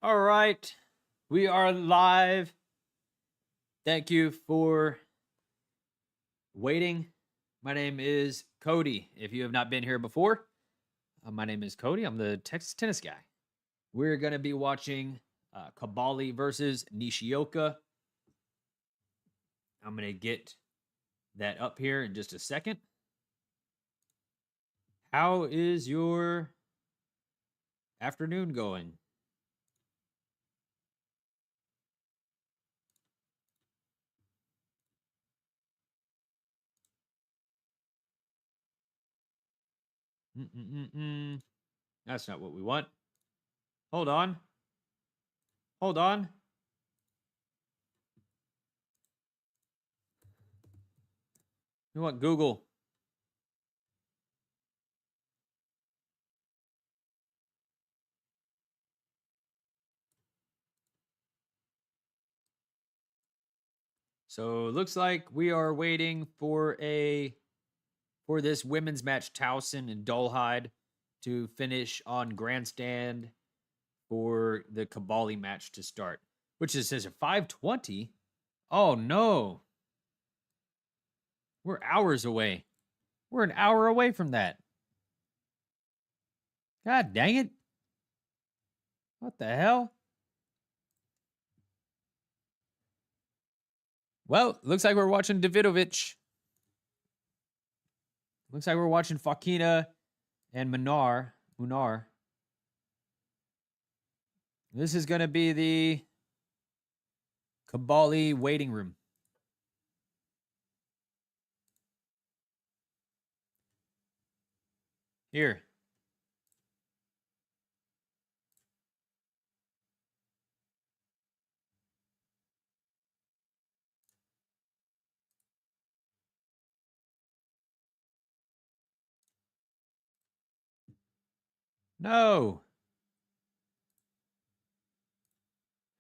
All right. We are live. Thank you for waiting. My name is Cody. If you have not been here before, my name is Cody. I'm the Texas tennis guy. We're going to be watching Kabali versus Nishioka. I'm going to get that up here in just a second. How is your afternoon going? That's not what we want. Hold on. Hold on. You want Google? So it looks like we are waiting for this women's match, Towson and Dolhide, to finish on grandstand for the Kabali match to start, which is says at 5:20. Oh no, we're hours away. We're an hour away from that. God dang it! What the hell? Well, looks like we're watching Davidovich. Looks like we're watching Fakina and Munar. This is going to be the Kabali waiting room. Here. No.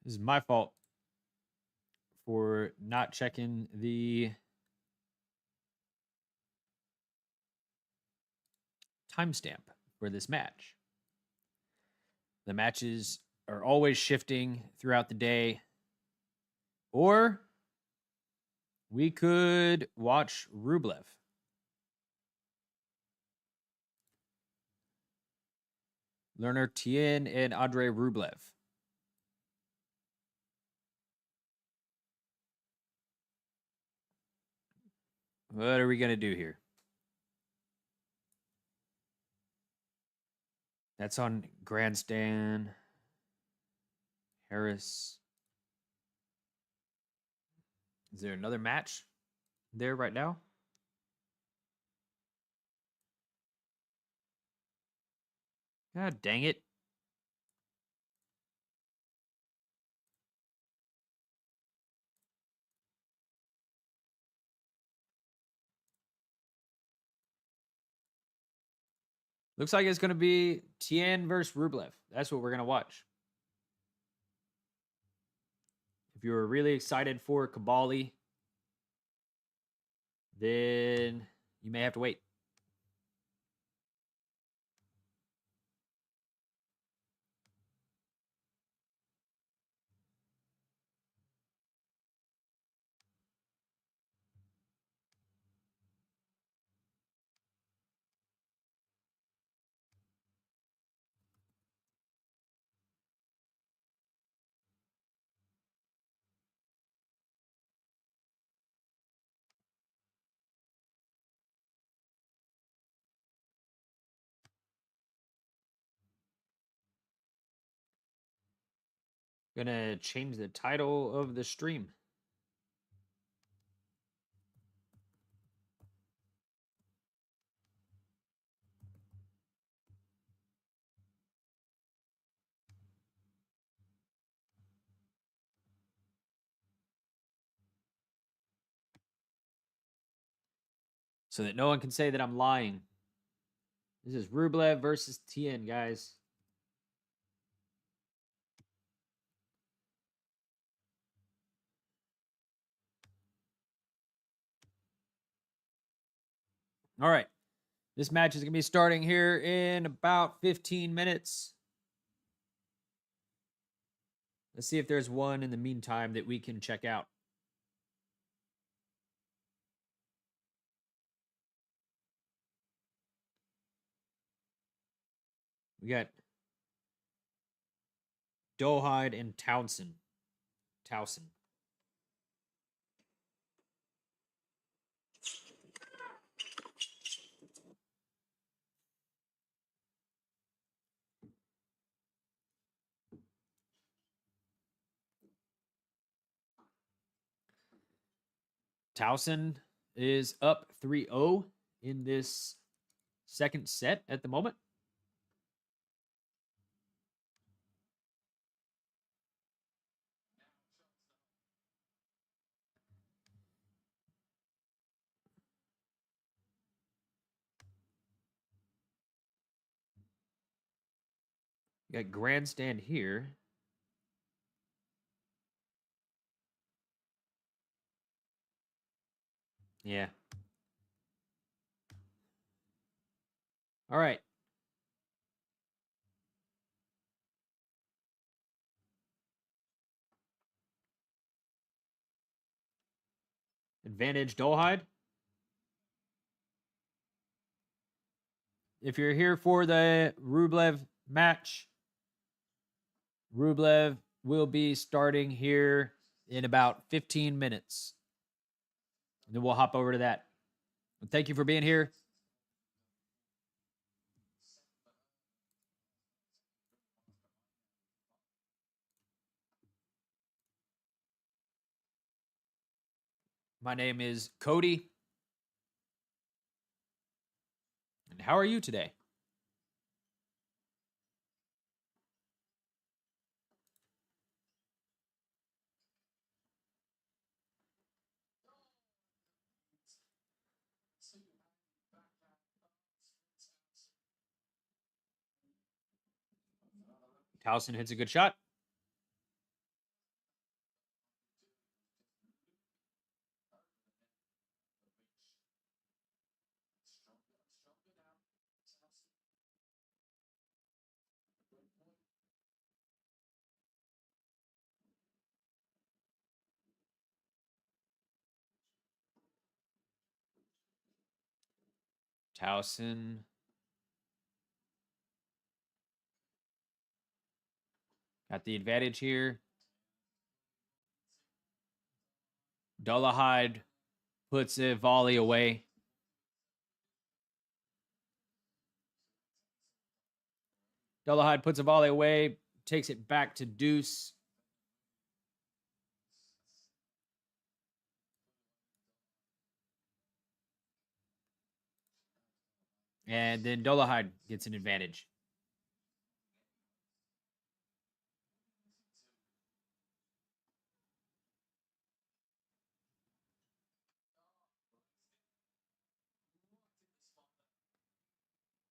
This is my fault for not checking the timestamp for this match. The matches are always shifting throughout the day. Or we could watch Rublev. Learner Tien and Andrei Rublev. What are we going to do here? That's on grandstand. Harris. Is there another match there right now? God dang it. Looks like it's going to be Tien versus Rublev. That's what we're going to watch. If you're really excited for Kabali, then you may have to wait. Gonna change the title of the stream. So that no one can say that I'm lying. This is Rublev versus Tien, guys. All right. This match is going to be starting here in about 15 minutes. Let's see if there's one in the meantime that we can check out. We got Dolhide and Townsend. Towson is up 3-0 in this second set at the moment. We got grandstand here. Yeah. All right. Advantage Dolhide. If you're here for the Rublev match, Rublev will be starting here in about 15 minutes. And then we'll hop over to that. Thank you for being here. My name is Cody. And how are you today? Towson hits a good shot. Towson got the advantage here. Dullahide puts a volley away. Dullahide puts a volley away, takes it back to deuce. And then Dullahide gets an advantage.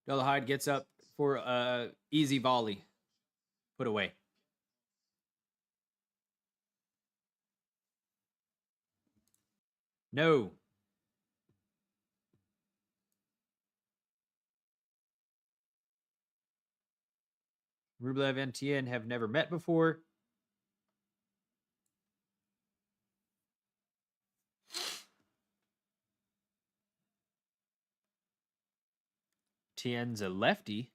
Dullahide gets up for a easy volley. Put away. No. Rublev and Tien have never met before. Tien's a lefty.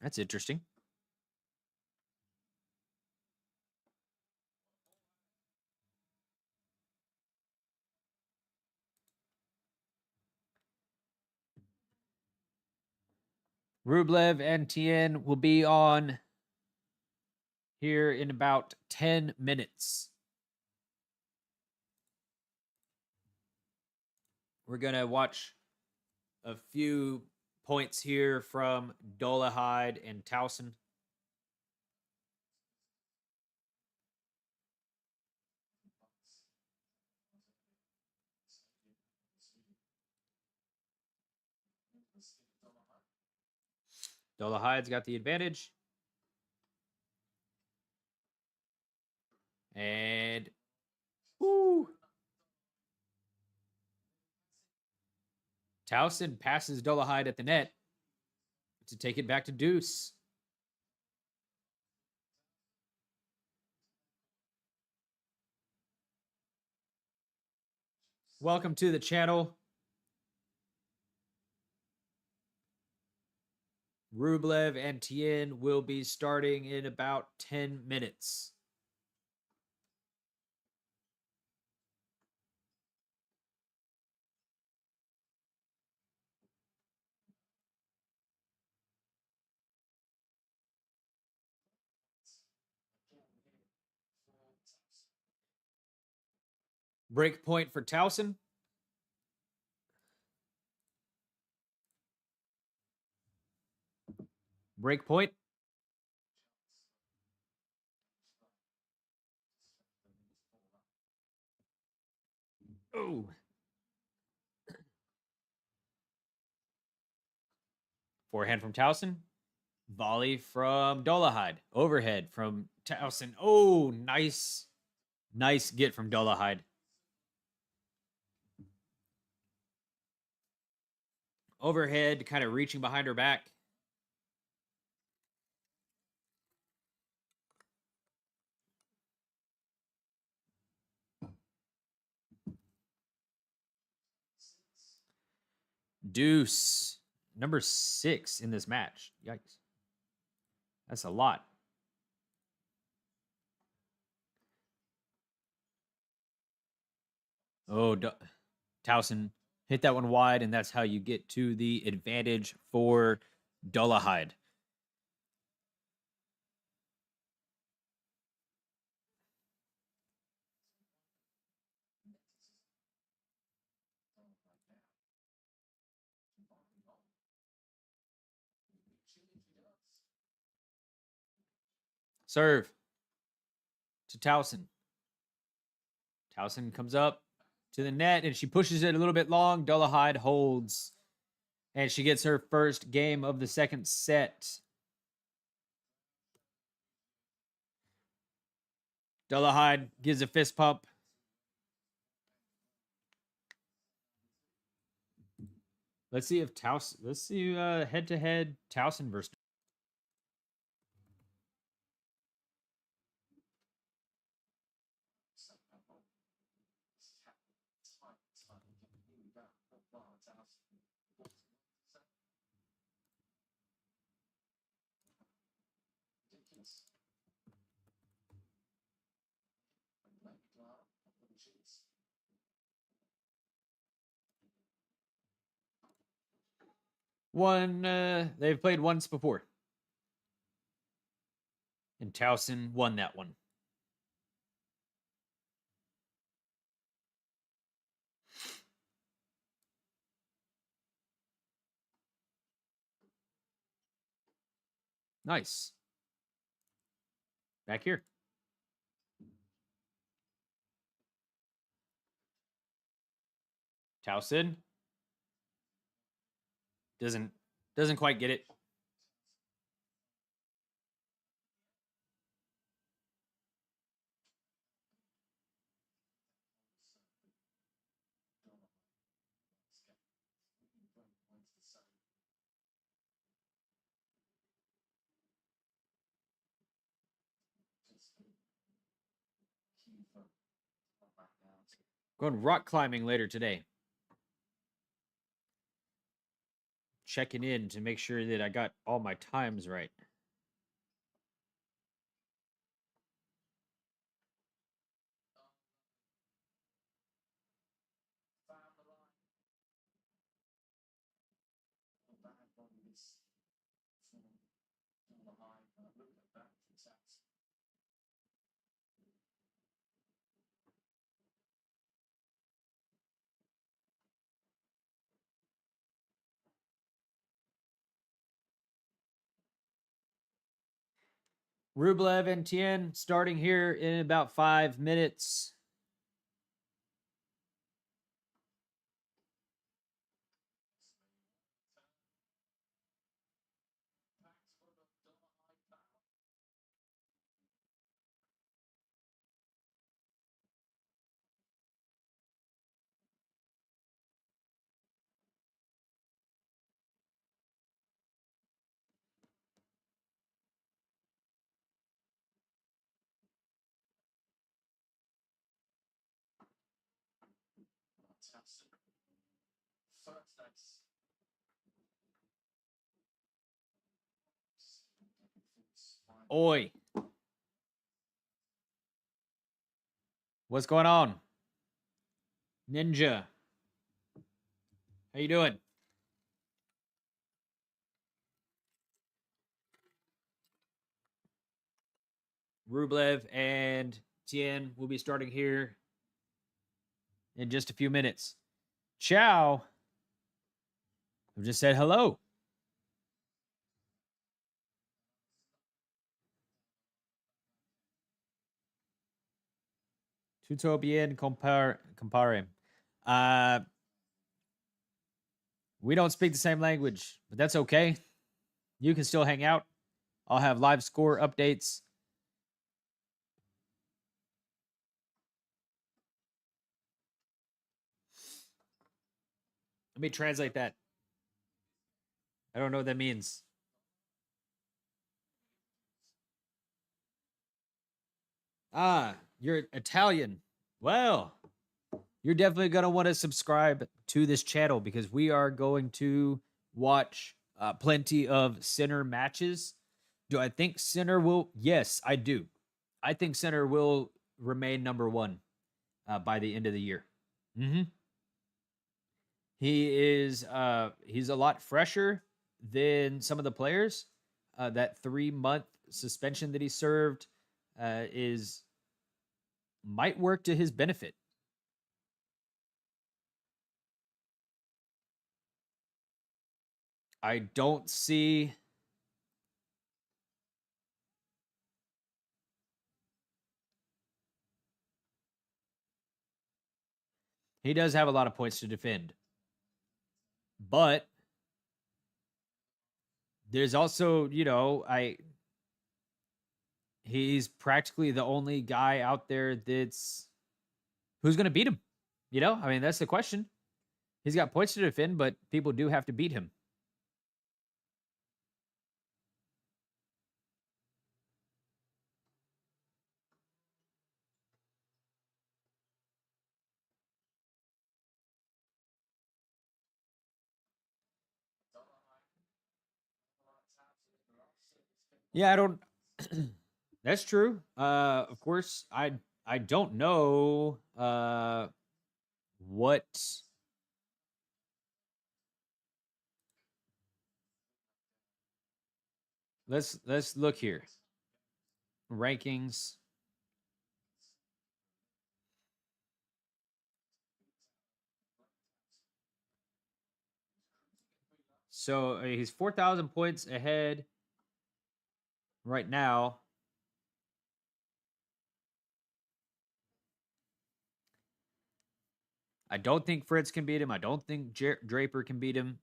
That's interesting. Rublev and Tien will be on here in about 10 minutes. We're going to watch a few points here from Dullahide and Towson. Dullahide's got the advantage. And ooh. Towson passes Dullahide at the net to take it back to deuce. welcome to the channel. Rublev and Tien will be starting in about 10 minutes. Break point for Towson. Break point. Oh. Forehand from Towson. Volley from Dolahide. Overhead from Towson. Oh, nice. Nice get from Dolahide. Overhead, kind of reaching behind her back. Deuce. Number 6 in this match. Yikes. That's a lot. Oh, Towson hit that one wide, and that's how you get to the advantage for Dolahide. Serve to Towson. Towson comes up to the net, and she pushes it a little bit long. Dolahide holds, and she gets her first game of the second set. Dolahide gives a fist pump. Let's see if Towson. Let's see head to head Towson versus. They've played once before, and Towson won that one. Nice. Back here. Towson doesn't quite get it. Going rock climbing later today. Checking in to make sure that I got all my times right. Rublev and Tien starting here in about 5 minutes. Oi. What's going on? Ninja. How you doing? Rublev and Tien will be starting here in just a few minutes. Ciao. I just said hello. Tutto bien compare. Uh, we don't speak the same language, but that's okay. You can still hang out. I'll have live score updates. Let me translate that. I don't know what that means. Ah, you're Italian. Well, you're definitely going to want to subscribe to this channel because we are going to watch plenty of center matches. Do I think center will? Yes, I do. I think center will remain number one by the end of the year. Mm-hmm. He's a lot fresher than some of the players. That 3-month suspension that he served is might work to his benefit. I don't see. He does have a lot of points to defend, but there's also, he's practically the only guy out there that's who's going to beat him. I mean, that's the question. He's got points to defend, but people do have to beat him. Yeah, I don't. That's true. Of course, I don't know what. Let's look here. Rankings. So he's 4,000 points ahead right now. I don't think Fritz can beat him. I don't think Draper can beat him.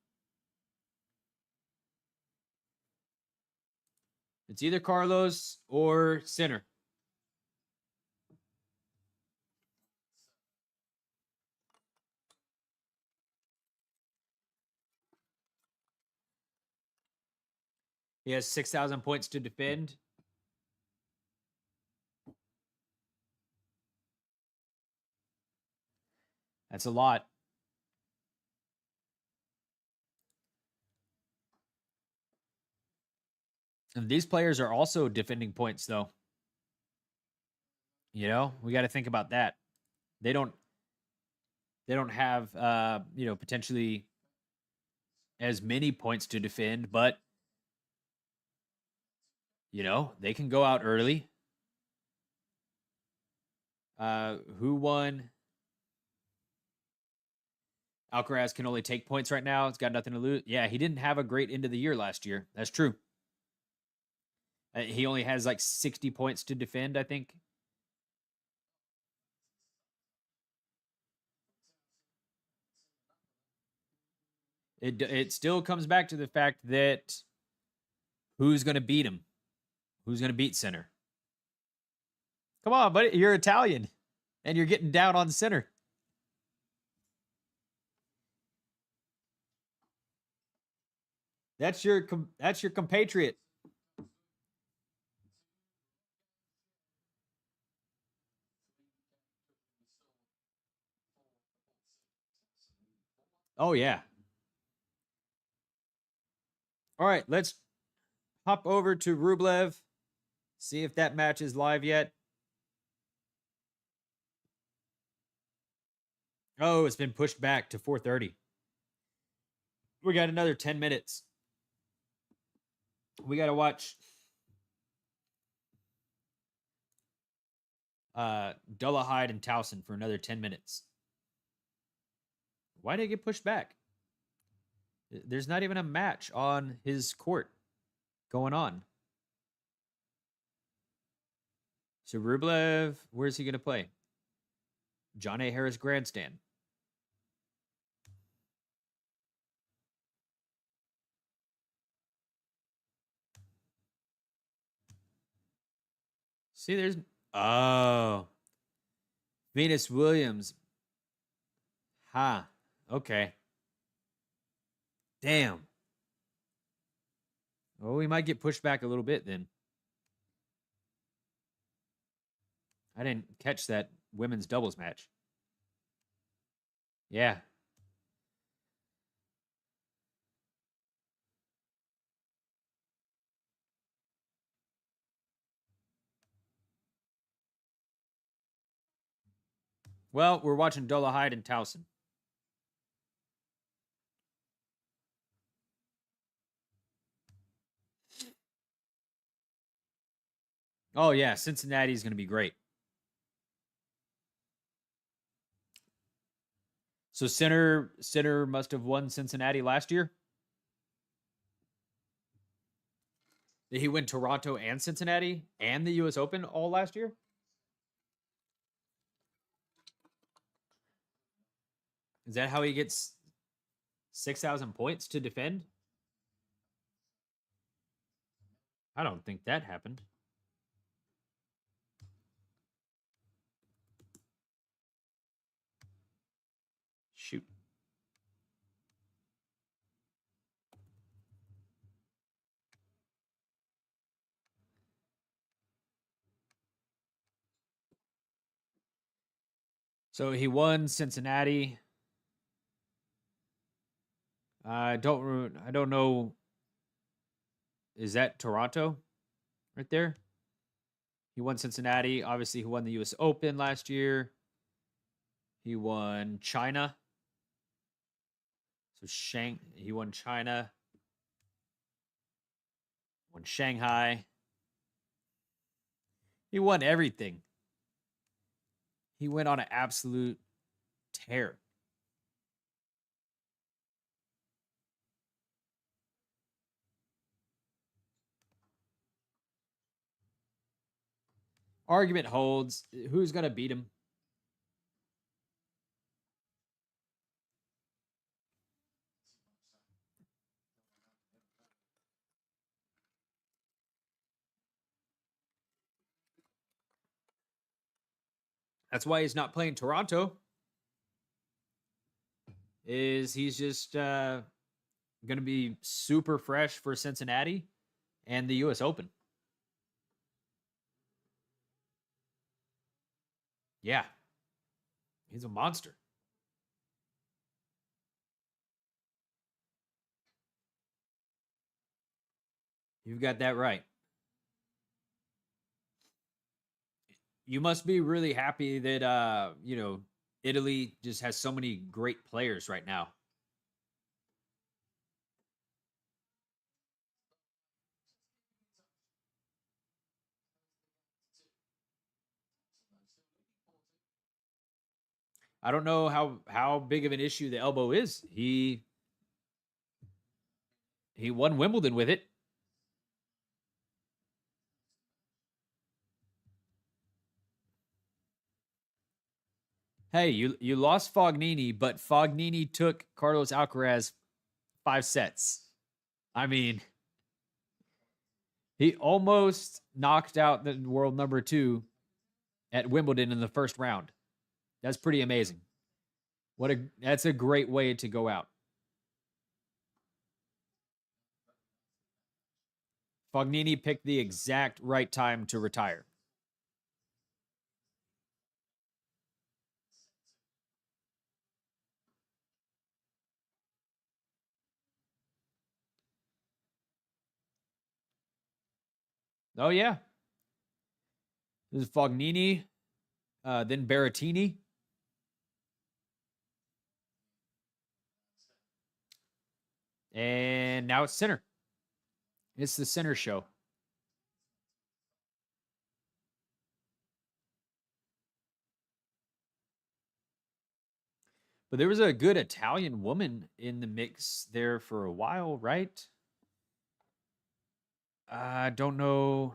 It's either Carlos or Sinner. He has 6,000 points to defend. That's a lot. And these players are also defending points, though. We got to think about that. They don't have potentially as many points to defend, but they can go out early. Who won? Alcaraz can only take points right now. It's got nothing to lose. Yeah, he didn't have a great end of the year last year. That's true. He only has like 60 points to defend, I think. It still comes back to the fact that who's going to beat him? Who's going to beat Sinner? Come on, buddy. You're Italian, and you're getting down on Sinner. That's your compatriot. Oh, yeah. All right, let's hop over to Rublev, see if that match is live yet. Oh, it's been pushed back to 4:30. We got another 10 minutes. We got to watch Dullahide and Towson for another 10 minutes. Why did it get pushed back? There's not even a match on his court going on. So Rublev, where's he going to play? John A. Harris Grandstand. See, there's... Oh. Venus Williams. Ha. Okay. Damn. Oh, we might get pushed back a little bit then. I didn't catch that women's doubles match. Yeah. Well, we're watching Dullahide and Towson. Oh, yeah. Cincinnati's going to be great. So Center must have won Cincinnati last year. Did he win Toronto and Cincinnati and the U.S. Open all last year? Is that how he gets 6,000 points to defend? I don't think that happened. Shoot. So he won Cincinnati. I don't know. Is that Toronto right there? He won Cincinnati. Obviously, he won the U.S. Open last year. He won China. So he won China. Won Shanghai. He won everything. He went on an absolute tear. Argument holds. Who's going to beat him? That's why he's not playing Toronto. He's just going to be super fresh for Cincinnati and the U.S. Open. Yeah. He's a monster. You've got that right. You must be really happy that Italy just has so many great players right now. I don't know how big of an issue the elbow is. He won Wimbledon with it. Hey, you lost Fognini, but Fognini took Carlos Alcaraz 5 sets. I mean, he almost knocked out the world number 2 at Wimbledon in the first round. That's pretty amazing. That's a great way to go out. Fognini picked the exact right time to retire. Oh yeah, this is Fognini, then Berrettini, and now it's Sinner. It's the Sinner show. But there was a good Italian woman in the mix there for a while, right? I don't know.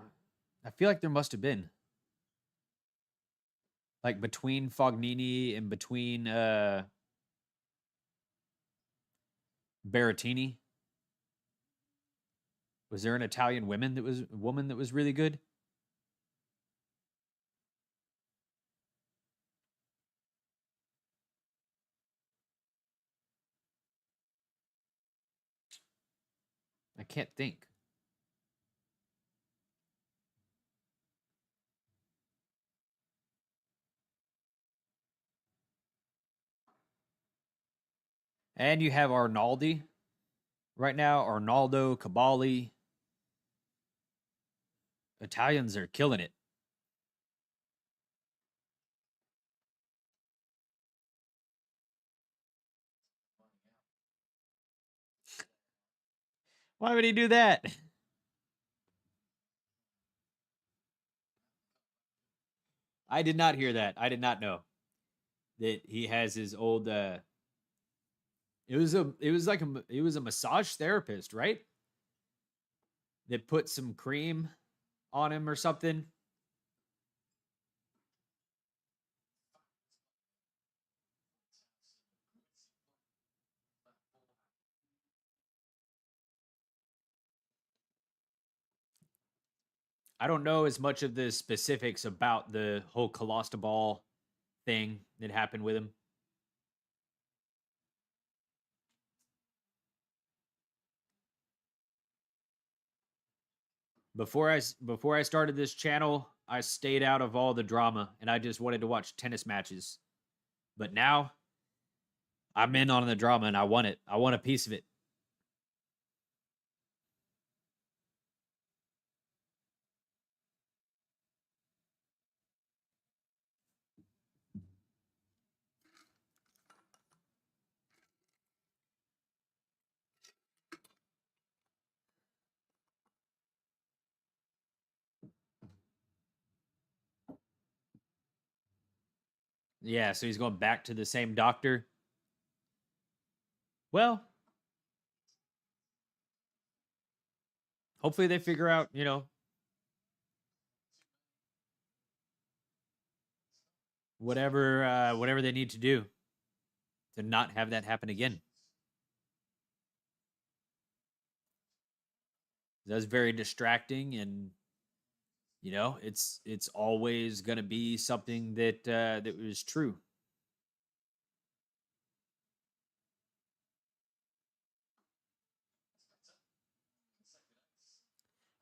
I feel like there must have been like between Fognini and between Berrettini. Was there an Italian woman that was really good? I can't think. And you have Arnaldi right now, Arnaldo, Cabali. Italians are killing it. Why would he do that? I did not hear that. I did not know that he has his old it was a massage therapist, right? That put some cream on him or something. I don't know as much of the specifics about the whole Colostaball thing that happened with him. Before I started this channel, I stayed out of all the drama and I just wanted to watch tennis matches. But now I'm in on the drama and I want it. I want a piece of it. Yeah, so he's going back to the same doctor. Well, hopefully they figure out, whatever they need to do to not have that happen again. That's very distracting, and it's always going to be something that was true.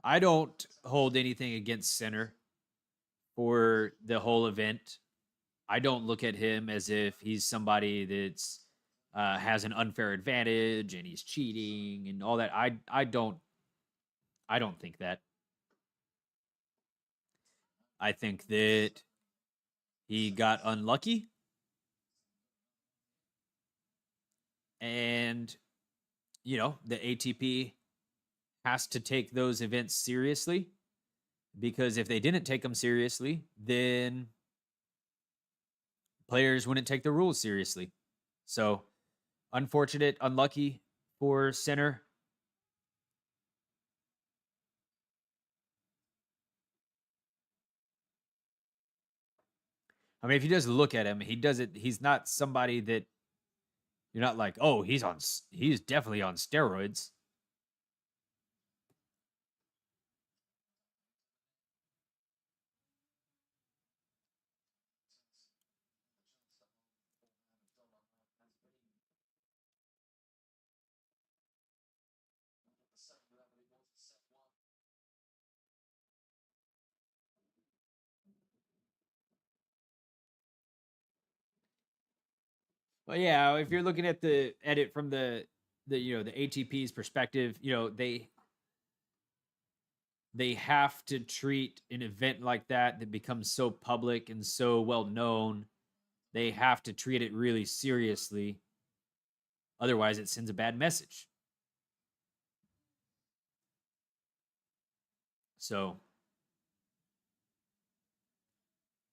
I don't hold anything against Center for the whole event. I don't look at him as if he's somebody that's has an unfair advantage and he's cheating and all that. I don't think that. I think that he got unlucky and the ATP has to take those events seriously because if they didn't take them seriously, then players wouldn't take the rules seriously. So, unfortunate, unlucky for Center. I mean, if you just look at him, he does it. He's not somebody that you're not like, oh, he's definitely on steroids. But yeah, if you're looking at the edit from the ATP's perspective, they have to treat an event like that becomes so public and so well known. They have to treat it really seriously. Otherwise, it sends a bad message. So,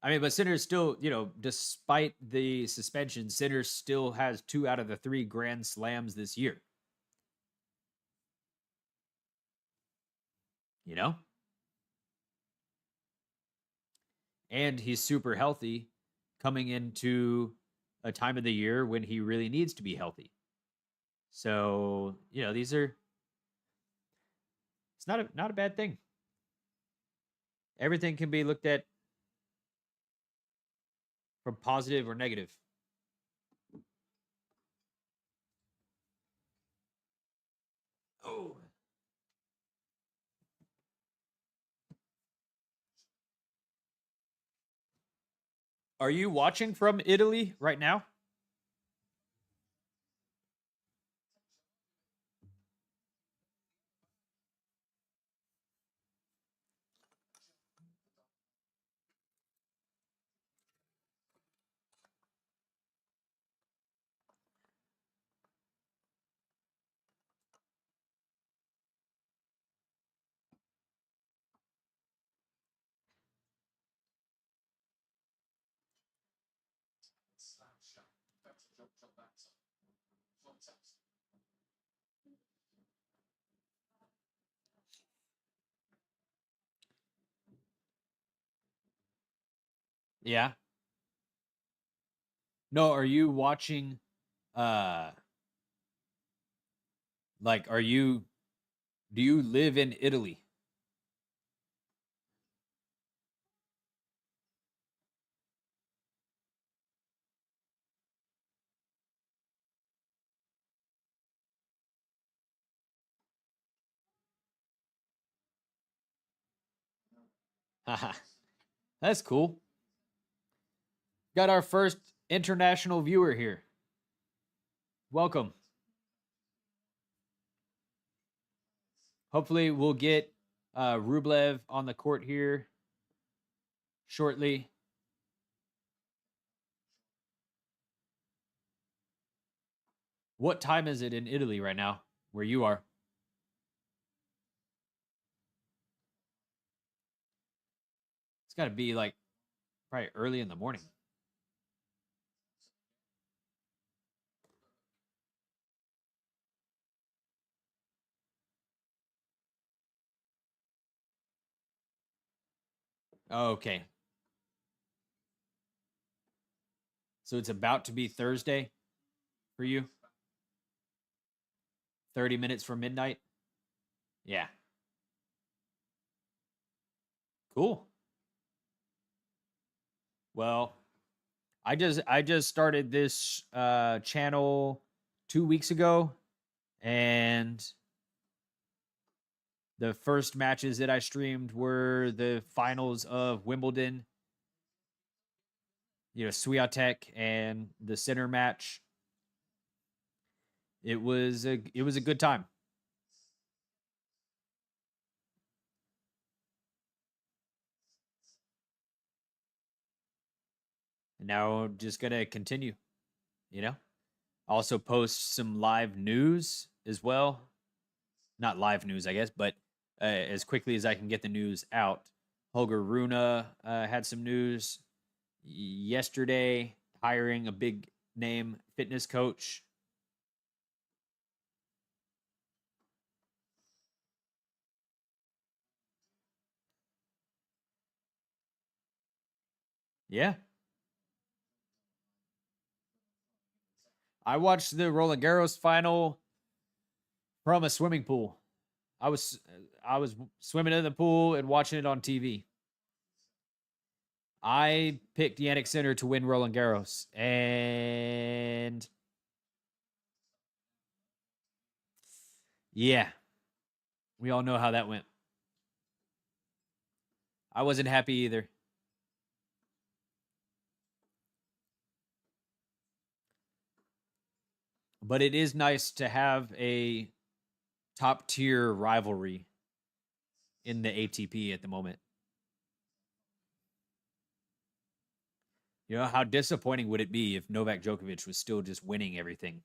I mean, but Sinner still, despite the suspension, Sinner still has 2 out of the 3 Grand Slams this year. You know? And he's super healthy coming into a time of the year when he really needs to be healthy. So, these are it's not a bad thing. Everything can be looked at from positive or negative. Oh. Are you watching from Italy right now? Yeah. No, are you watching uh like are you do you live in Italy? Haha. That's cool. Got our first international viewer here. Welcome. Hopefully we'll get Rublev on the court here shortly. What time is it in Italy right now where you are? It's got to be like probably early in the morning. Okay. So it's about to be Thursday for you? 30 minutes from midnight? Yeah. Cool. Well, I just started this channel 2 weeks ago, and the first matches that I streamed were the finals of Wimbledon, Swiatek and the center match. It was a good time. And now just gonna continue, you know. Also post some live news as well. Not live news, I guess, but as quickly as I can get the news out. Holger Rune had some news yesterday, hiring a big name fitness coach. Yeah, I watched the Roland Garros final from a swimming pool. I was swimming in the pool and watching it on TV. I picked Yannick Sinner to win Roland Garros, and yeah, we all know how that went. I wasn't happy either. But it is nice to have a top tier rivalry in the ATP at the moment. You know, how disappointing would it be if Novak Djokovic was still just winning everything?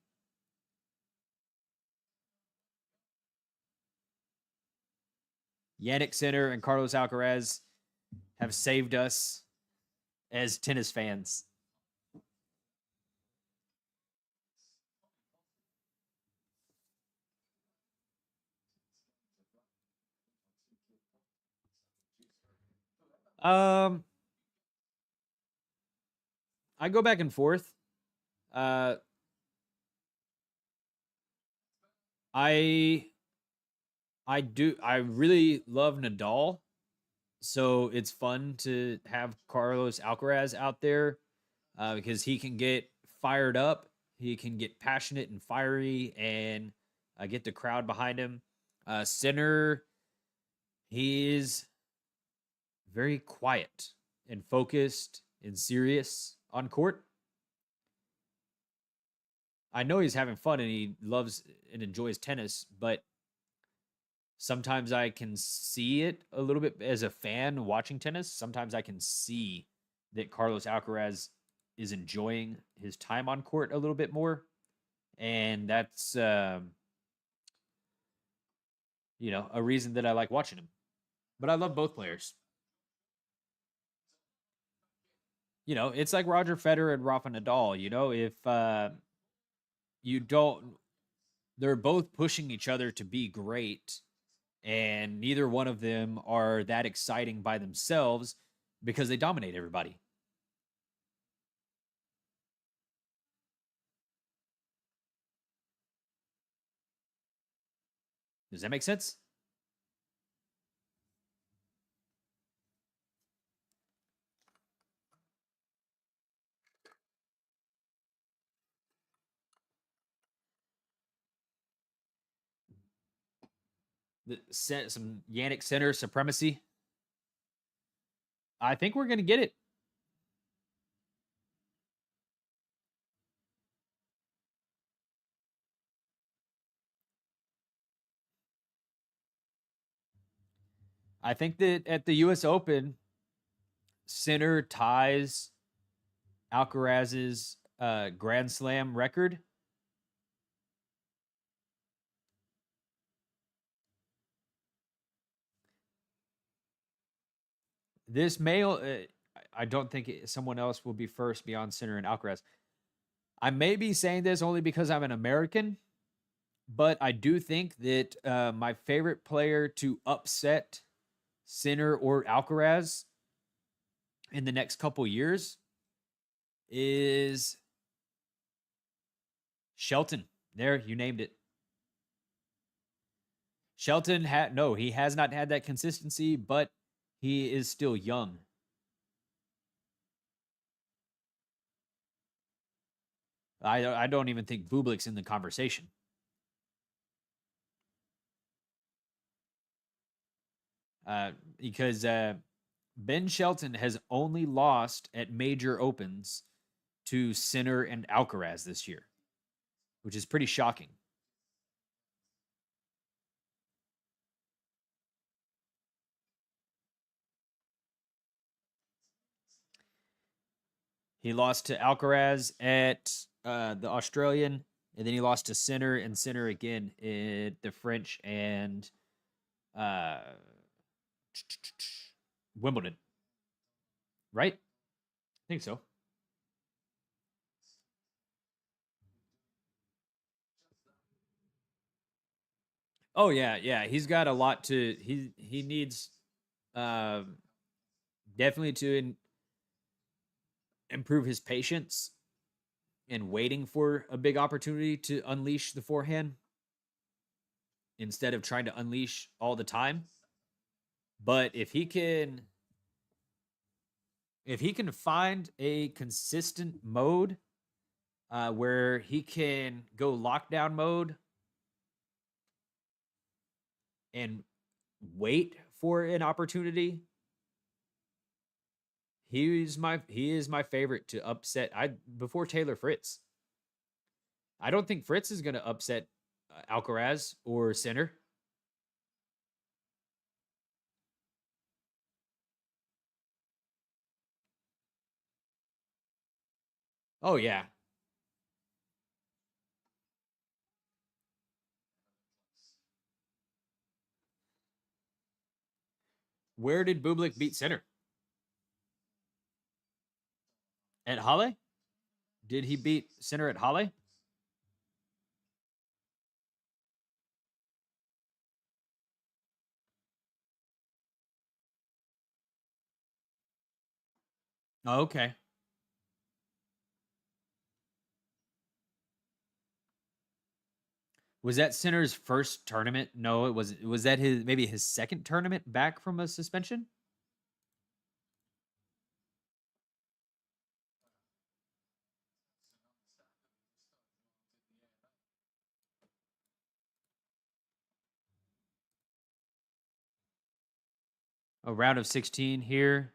Yannick Sinner and Carlos Alcaraz have saved us as tennis fans. Um, I go back and forth. Uh, I I really love Nadal, so it's fun to have Carlos Alcaraz out there because he can get fired up, he can get passionate and fiery, and get the crowd behind him. Sinner, he is very quiet and focused and serious on court. I know he's having fun and he loves and enjoys tennis, but sometimes I can see it a little bit as a fan watching tennis. Sometimes I can see that Carlos Alcaraz is enjoying his time on court a little bit more, and that's you know, a reason that I like watching him. But I love both players. You know, it's like Roger Federer and Rafa Nadal. You know, if you don't, they're both pushing each other to be great, and neither one of them are that exciting by themselves because they dominate everybody. Does that make sense? Some Yannick Sinner supremacy. I think we're going to get it. I think that at the U.S. Open, Sinner ties Alcaraz's Grand Slam record. This male, I don't think someone else will be first beyond Sinner and Alcaraz. I may be saying this only because I'm an American, but I do think that my favorite player to upset Sinner or Alcaraz in the next couple years is Shelton. There, you named it. Shelton had no, he has not had that consistency, but he is still young. I don't even think Bublik's in the conversation. Because Ben Shelton has only lost at major opens to Sinner and Alcaraz this year, which is pretty shocking. He lost to Alcaraz at the Australian, and then he lost to Sinner and Sinner again at the French and uh, Wimbledon, right? I think so. Oh yeah, yeah. He's got a lot to. He needs um, definitely to improve his patience and waiting for a big opportunity to unleash the forehand instead of trying to unleash all the time. But if he can find a consistent mode where he can go lockdown mode and wait for an opportunity, he is my favorite to upset. I before Taylor Fritz. I don't think Fritz is going to upset Alcaraz or Sinner. Oh, yeah. Where did Bublik beat Sinner? At Halle? Did he beat Sinner at Halle? Oh, okay. Was that Sinner's first tournament? No, it was. Was that his maybe his second tournament back from a suspension? A round of 16 here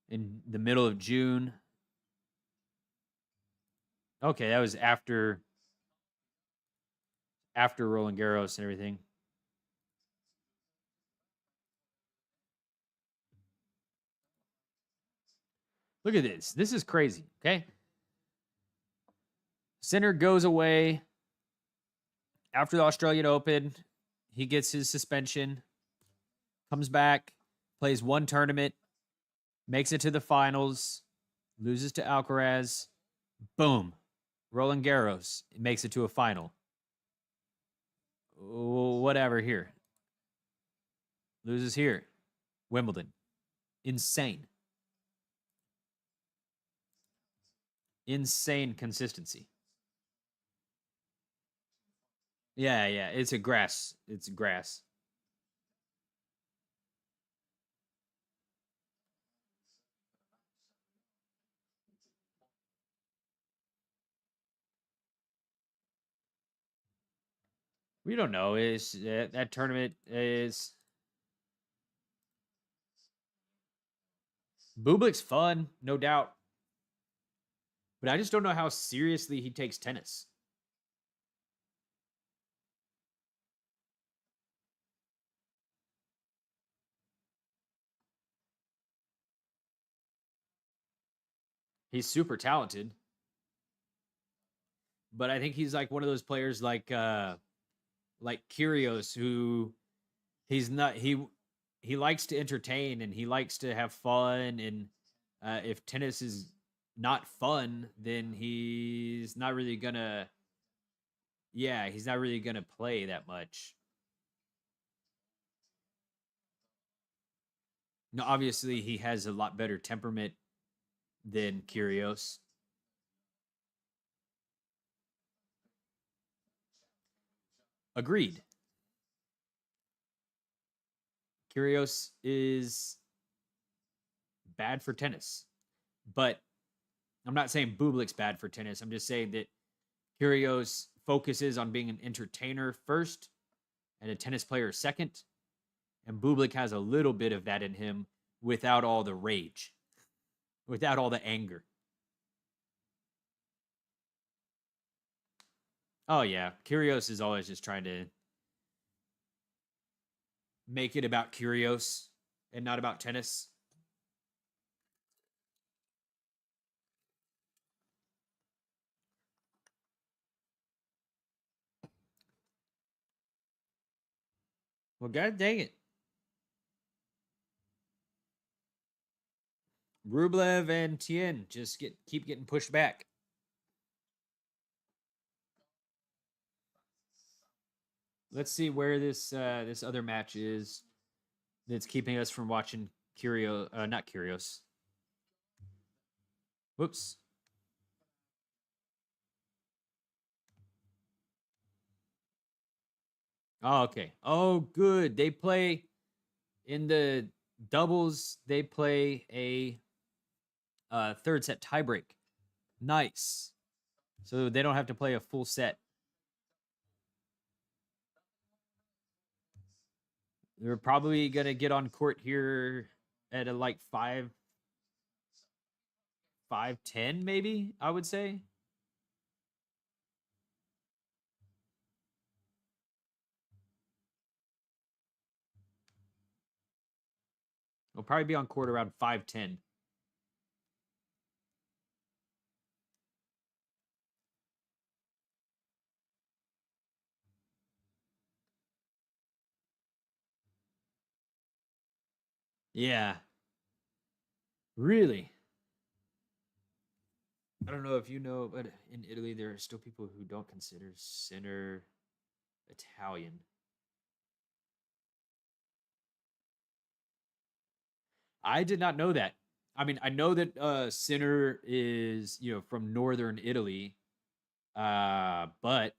in the middle of June. Okay, that was after Roland Garros and everything. Look at this. This is crazy. Okay. Sinner goes away after the Australian Open. He gets his suspension, comes back, plays one tournament, makes it to the finals, loses to Alcaraz. Boom. Roland Garros makes it to a final. Whatever here. Loses here. Wimbledon. Insane. Insane consistency. Yeah, yeah. It's a grass. It's grass. We don't know. Is that tournament is Bublik's fun, no doubt, but I just don't know how seriously he takes tennis. He's super talented, but I think he's like one of those players like Kyrgios who he's not he likes to entertain and he likes to have fun and if tennis is not fun, then he's not really gonna yeah, he's not really gonna play that much. No, obviously he has a lot better temperament than Kyrgios. Agreed. Kyrgios is bad for tennis, but I'm not saying Bublik's bad for tennis. I'm just saying that Kyrgios focuses on being an entertainer first and a tennis player second, and Bublik has a little bit of that in him without all the rage, without all the anger. Oh yeah, Kyrgios is always just trying to make it about Kyrgios and not about tennis. Well, god dang it, Rublev and Tien just keep getting pushed back. Let's see where this other match is that's keeping us from watching Curio, not Curios. Whoops. Oh, okay. Oh, good. They play in the doubles. They play a third set tiebreak. Nice. So they don't have to play a full set. They're probably gonna get on court here at a like 5:10 maybe. I would say they'll probably be on court around 5:10. Yeah. Really? I don't know if you know, but in Italy, there are still people who don't consider Sinner Italian. I did not know that. I mean, I know that Sinner is, from northern Italy, but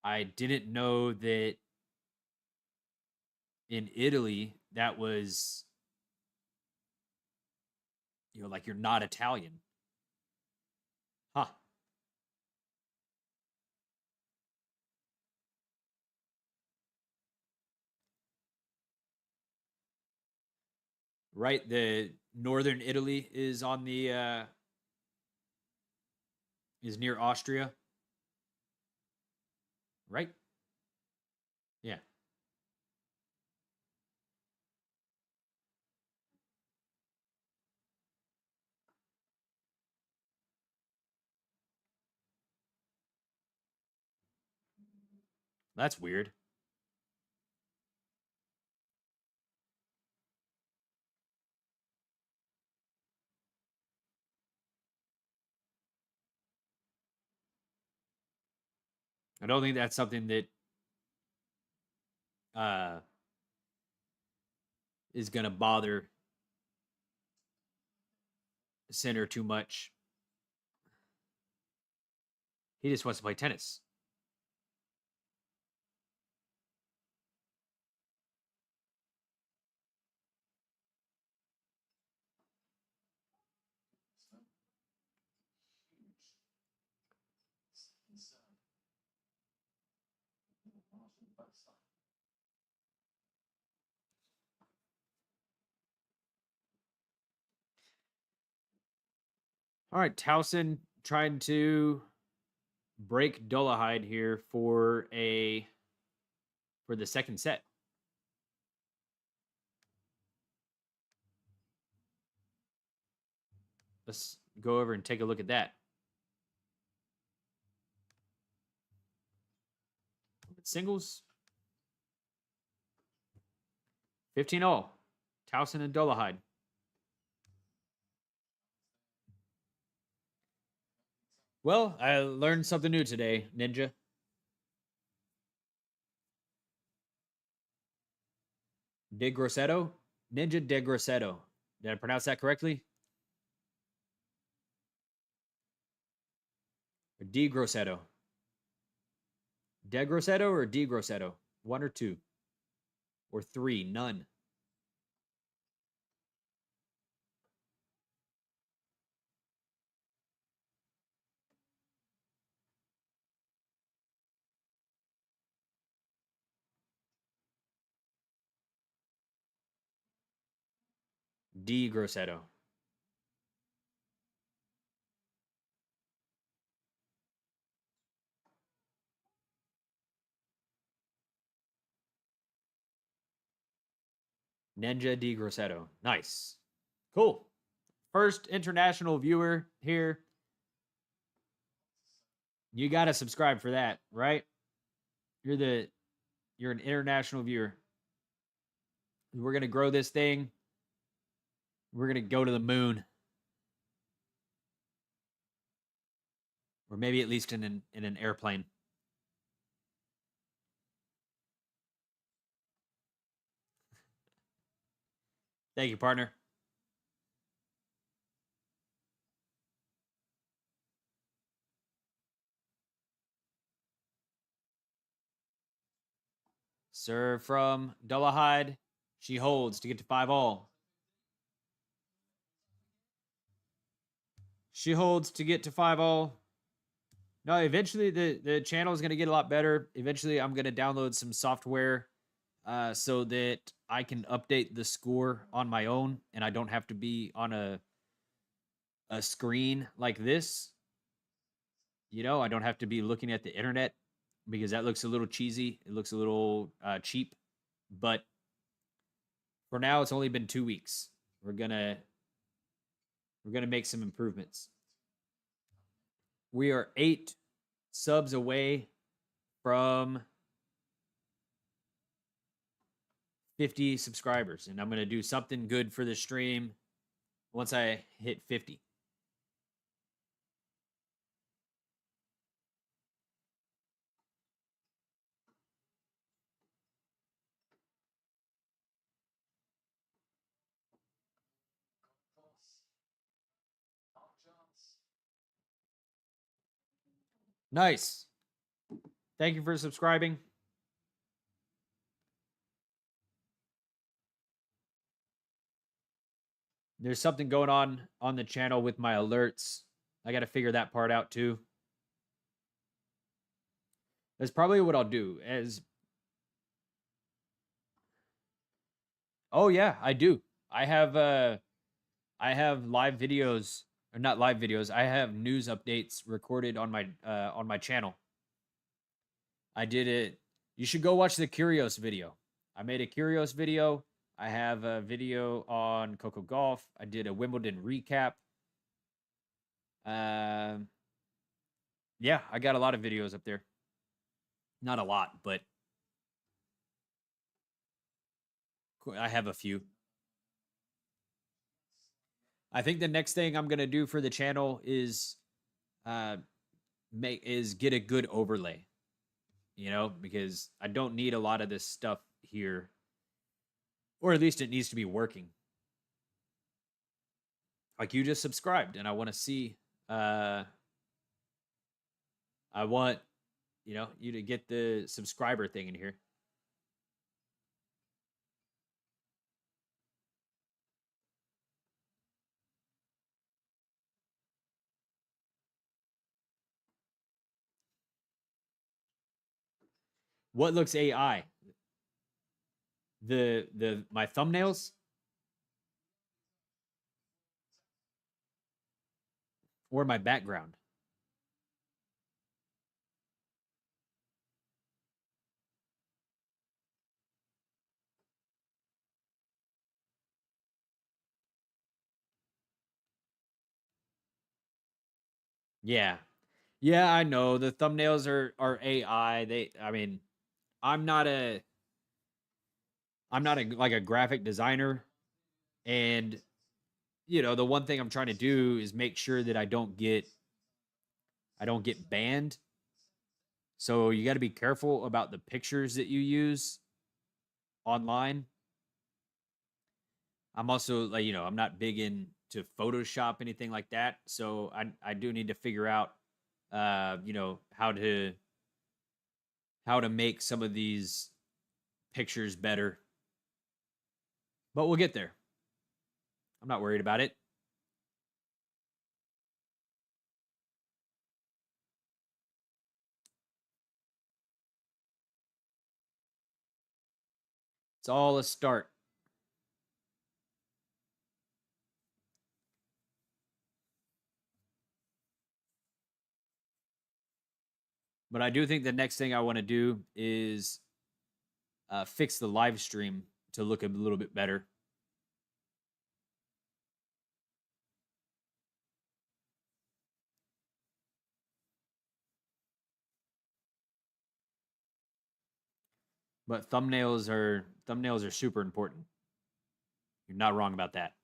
I didn't know that in Italy that was, like you're not Italian. Huh. Right? The northern Italy is on the is near Austria, right? Yeah. That's weird. I don't think that's something that uh is going to bother Sinner too much. He just wants to play tennis. All right, Towson trying to break Dolahide here for the second set. Let's go over and take a look at that. Singles 15 all. Towson and Dolahide. Well, I learned something new today, Ninja. De Grosseto? Ninja De Grosseto. Did I pronounce that correctly? Or De Grosseto? De Grosseto or De Grosseto? One or two? Or three? None. De Grosseto. Ninja De Grosseto. Nice. Cool. First international viewer here. You got to subscribe for that, right? You're the you're an international viewer. We're going to grow this thing. We're going to go to the moon. Or maybe at least in an airplane. Thank you, partner. Serve from Dullahide. She holds to get to 5 all. She holds to get to 5 all. No, eventually the channel is going to get a lot better. Eventually, I'm going to download some software so that I can update the score on my own and I don't have to be on a screen like this. I don't have to be looking at the internet because that looks a little cheesy. It looks a little cheap. But for now, it's only been 2 weeks. We're gonna make some improvements. We are 8 subs away from 50 subscribers, and I'm going to do something good for the stream once I hit 50. Nice. Thank you for subscribing. There's something going on the channel with my alerts. I got to figure that part out too. That's probably what I'll do. Oh yeah, I do. I have live videos, or not live videos. I have news updates recorded on my channel. I did it. You should go watch the Curios video. I made a Curios video. I have a video on Coco Golf. I did a Wimbledon recap. Yeah, I got a lot of videos up there. Not a lot, but I have a few. I think the next thing I'm gonna do for the channel is get a good overlay. You know, because I don't need a lot of this stuff here, or at least it needs to be working. Like, you just subscribed, and I want to see. I want, you to get the subscriber thing in here. What looks AI? My thumbnails or my background? Yeah. Yeah, I know. The thumbnails are AI. I'm not a like a graphic designer, and the one thing I'm trying to do is make sure that I don't get banned. So you got to be careful about the pictures that you use online. I'm also, like, I'm not big into Photoshop, anything like that. So I do need to figure out how to make some of these pictures better. But we'll get there. I'm not worried about it. It's all a start. But I do think the next thing I want to do is fix the live stream to look a little bit better. But thumbnails are super important. You're not wrong about that.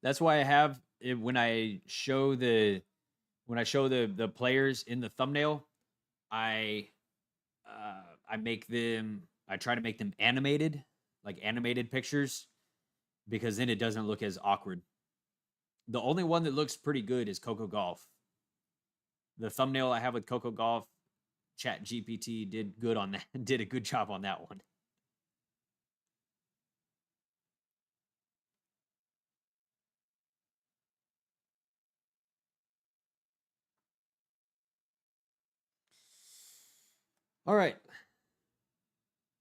That's why I have it, when I show the players in the thumbnail, I try to make them animated, like animated pictures, because then it doesn't look as awkward. The only one that looks pretty good is Coco Golf. The thumbnail I have with Coco Golf, Chat GPT did good on that. Did a good job on that one. All right.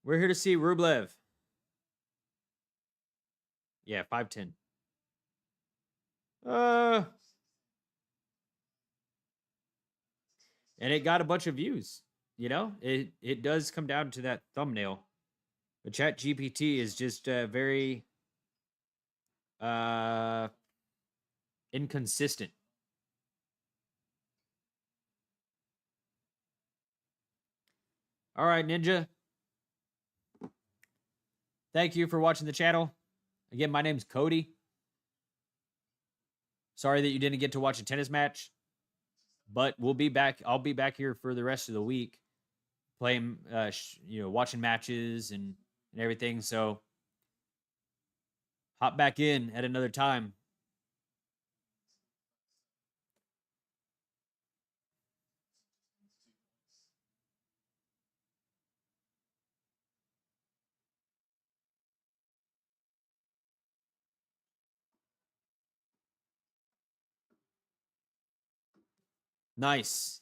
We're here to see Rublev. Yeah, 5'10". And it got a bunch of views. It does come down to that thumbnail. But Chat GPT is just very Uh, inconsistent. All right, Ninja. Thank you for watching the channel. Again, my name's Cody. Sorry that you didn't get to watch a tennis match, but we'll be back. I'll be back here for the rest of the week, playing, watching matches and everything. So hop back in at another time. Nice.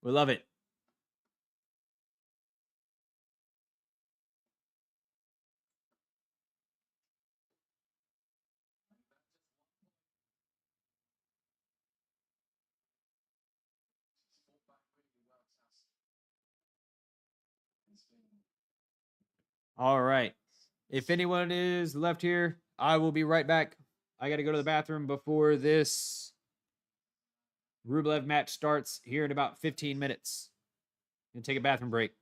We love it. All right. If anyone is left here, I will be right back. I got to go to the bathroom before this Rublev match starts here in about 15 minutes. Gonna take a bathroom break.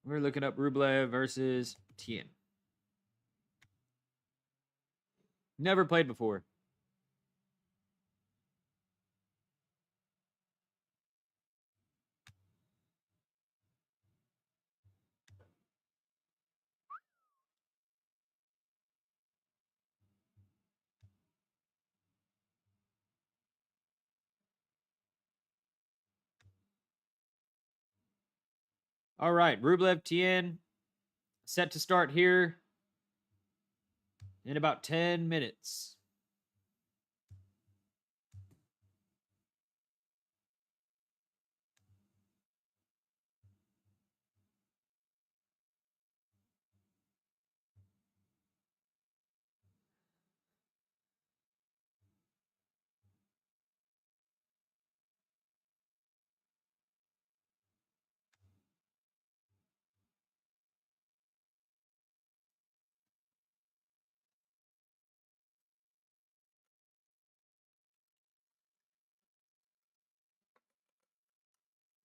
We're looking up Rublev versus Tien. Never played before. All right, Rublev Tien set to start here in about 10 minutes.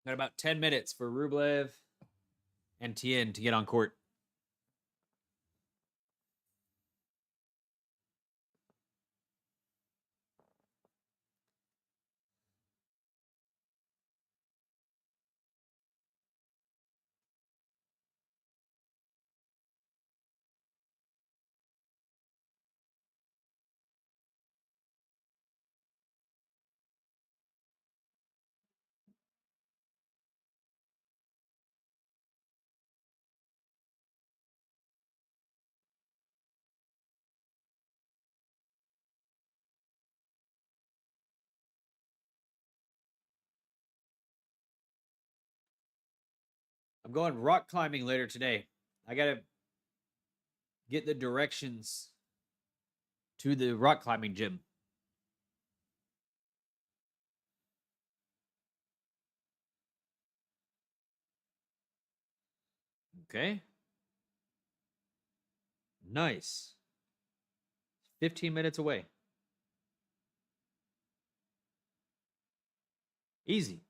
Got about 10 minutes for Rublev and Tien to get on court. I'm going rock climbing later today. I got to get the directions to the rock climbing gym. Okay. Nice. 15 minutes away. Easy.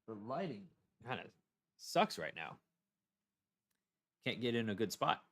The lighting kind of sucks right now. Can't get in a good spot.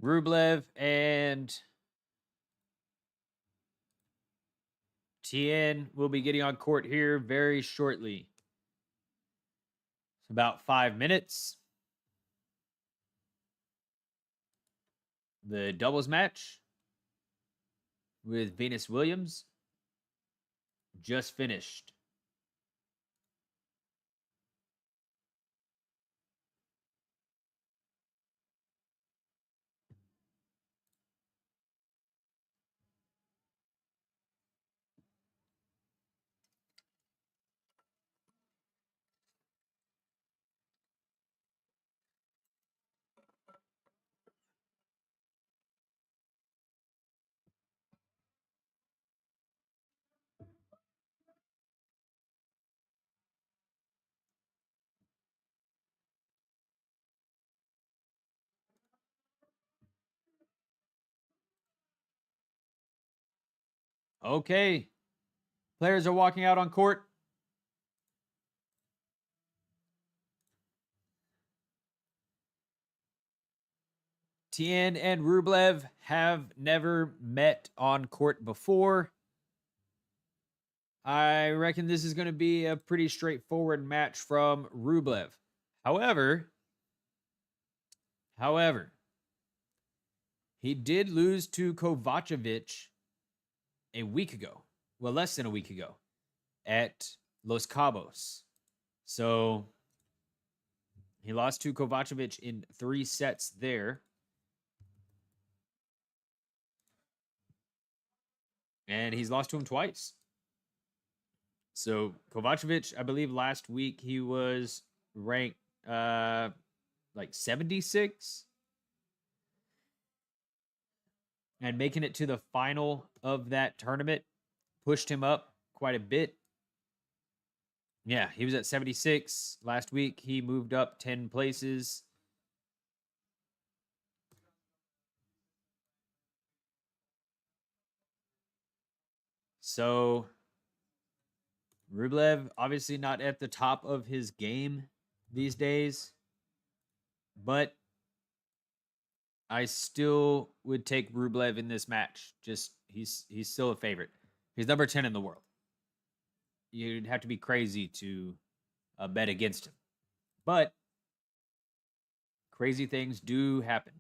Rublev and Tien will be getting on court here very shortly. It's about 5 minutes. The doubles match with Venus Williams just finished. Okay. Players are walking out on court. Tien and Rublev have never met on court before. I reckon this is going to be a pretty straightforward match from Rublev. However, he did lose to Kovacevic a week ago. Well, less than a week ago at Los Cabos. So he lost to Kovacevic in 3 sets there. And he's lost to him twice. So Kovacevic, I believe last week he was ranked like 76. And making it to the final of that tournament pushed him up quite a bit. Yeah, he was at 76 last week. He moved up 10 places. So Rublev obviously not at the top of his game these days, but I still would take Rublev in this match. Just he's still a favorite. He's number 10 in the world. You'd have to be crazy to bet against him. But crazy things do happen.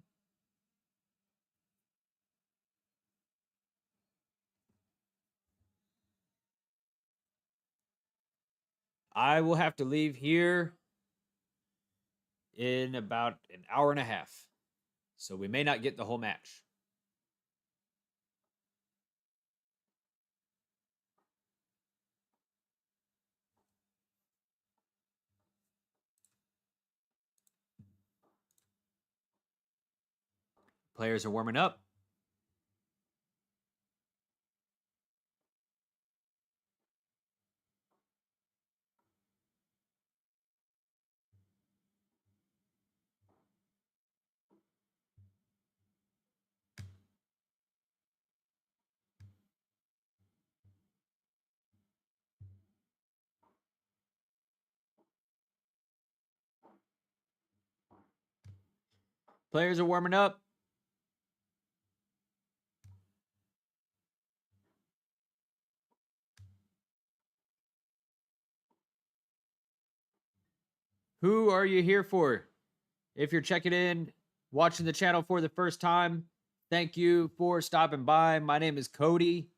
I will have to leave here in about an hour and a half. So we may not get the whole match. Players are warming up. Players are warming up. Who are you here for? If you're checking in, watching the channel for the first time, thank you for stopping by. My name is Cody.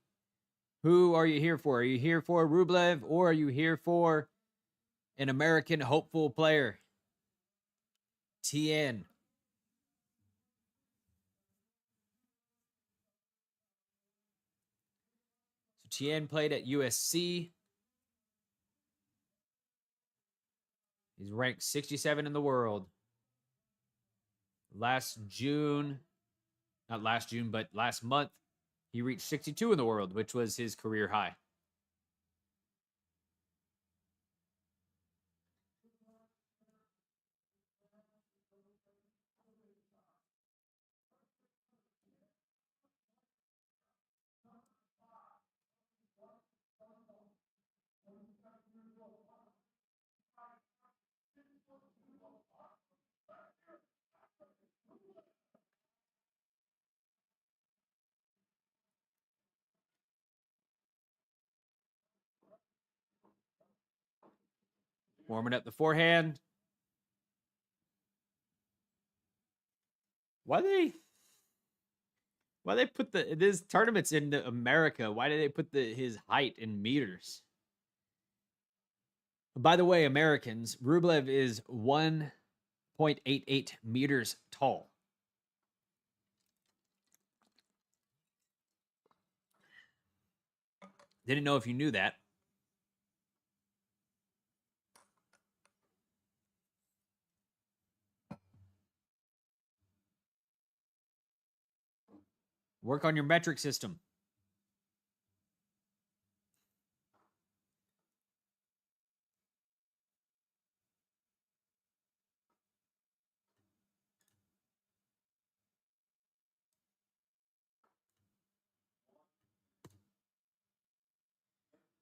Who are you here for? Are you here for Rublev or are you here for an American hopeful player? Tien. So Tien played at USC. He's ranked 67 in the world. Last June, not last June, but last month, he reached 62 in the world, which was his career high. Warming up the forehand. Why they put this tournaments in America? Why did they put his height in meters? By the way, Americans, Rublev is 1.88 meters tall. Didn't know if you knew that. Work on your metric system.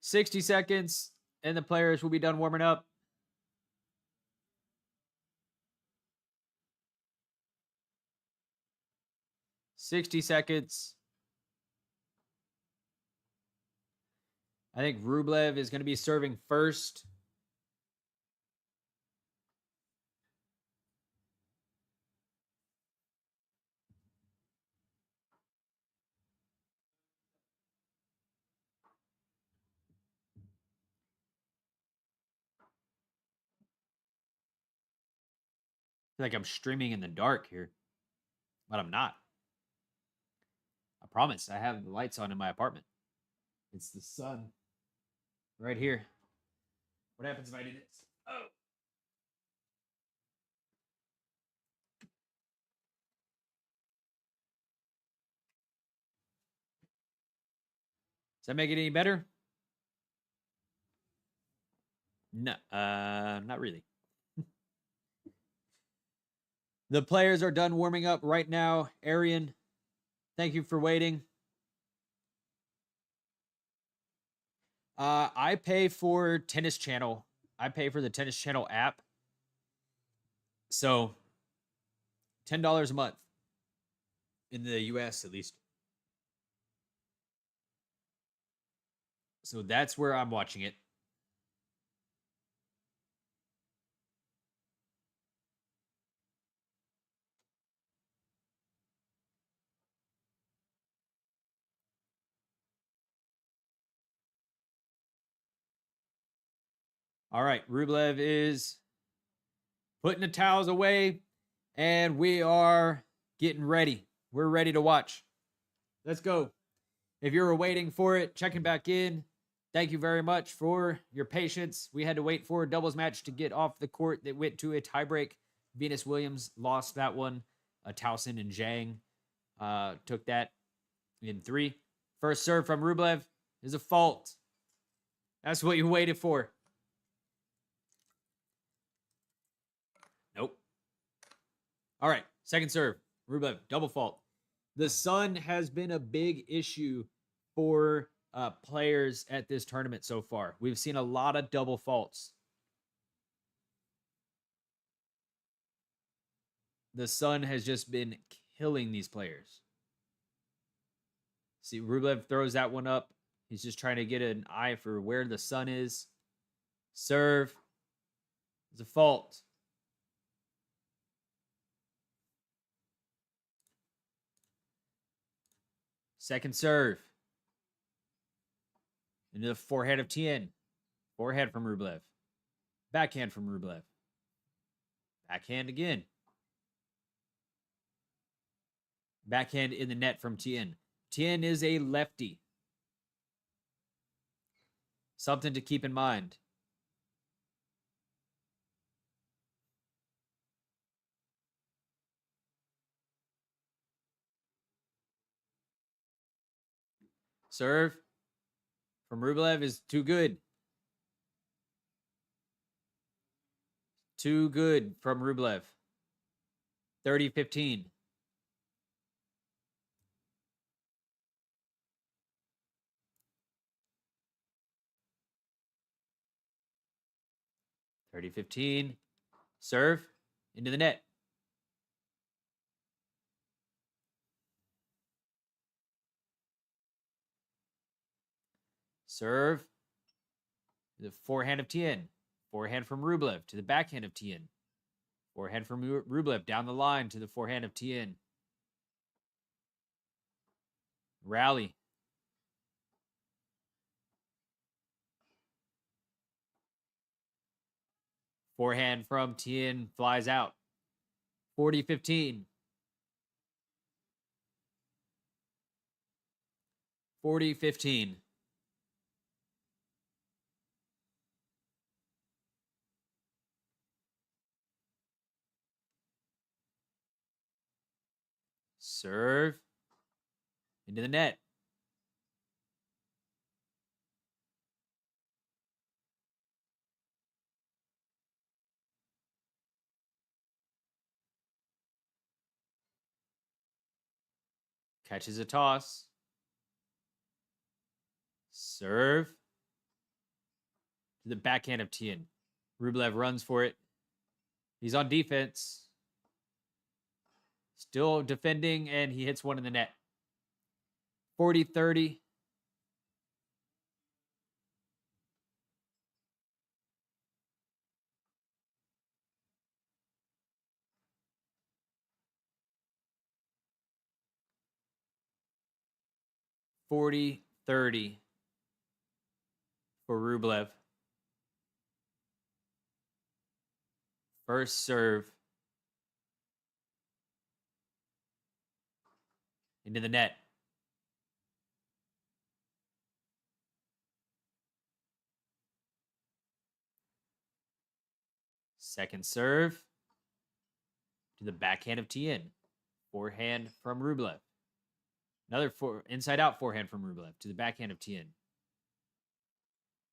60 seconds, and the players will be done warming up. $60. I think Rublev is going to be serving first. I feel like I'm streaming in the dark here, but I'm not. I promise. I have the lights on in my apartment. It's the sun right here. What happens if I do this? Oh. Does that make it any better? No, not really. The players are done warming up right now. Arian, thank you for waiting. I pay for Tennis Channel. I pay for the Tennis Channel app. So $10 a month in the US at least. So that's where I'm watching it. All right, Rublev is putting the towels away, and we are getting ready. We're ready to watch. Let's go. If you were waiting for it, checking back in, thank you very much for your patience. We had to wait for a doubles match to get off the court that went to a tiebreak. Venus Williams lost that one. Towson and Zhang took that in 3. First serve from Rublev is a fault. That's what you waited for. Nope. All right, second serve. Rublev, double fault. The sun has been a big issue for players at this tournament so far. We've seen a lot of double faults. The sun has just been killing these players. See, Rublev throws that one up. He's just trying to get an eye for where the sun is. Serve is a fault. Second serve. Into the forehand of Tien. Forehand from Rublev. Backhand from Rublev. Backhand again. Backhand in the net from Tien. Tien is a lefty. Something to keep in mind. Serve from Rublev is too good. Too good from Rublev. 30-15. Serve into the net. Serve. The forehand of Tien. Forehand from Rublev to the backhand of Tien. Forehand from Rublev down the line to the forehand of Tien. Rally. Forehand from Tien flies out. 40-15. 40-15. Serve into the net. Catches a toss. Serve. to the backhand of Tien. Rublev runs for it. He's on defense. Still defending, and he hits one in the net. 40-30. For Rublev. First serve. Into the net. Second serve. To the backhand of Tien. Forehand from Rublev. Another inside-out forehand from Rublev to the backhand of Tien.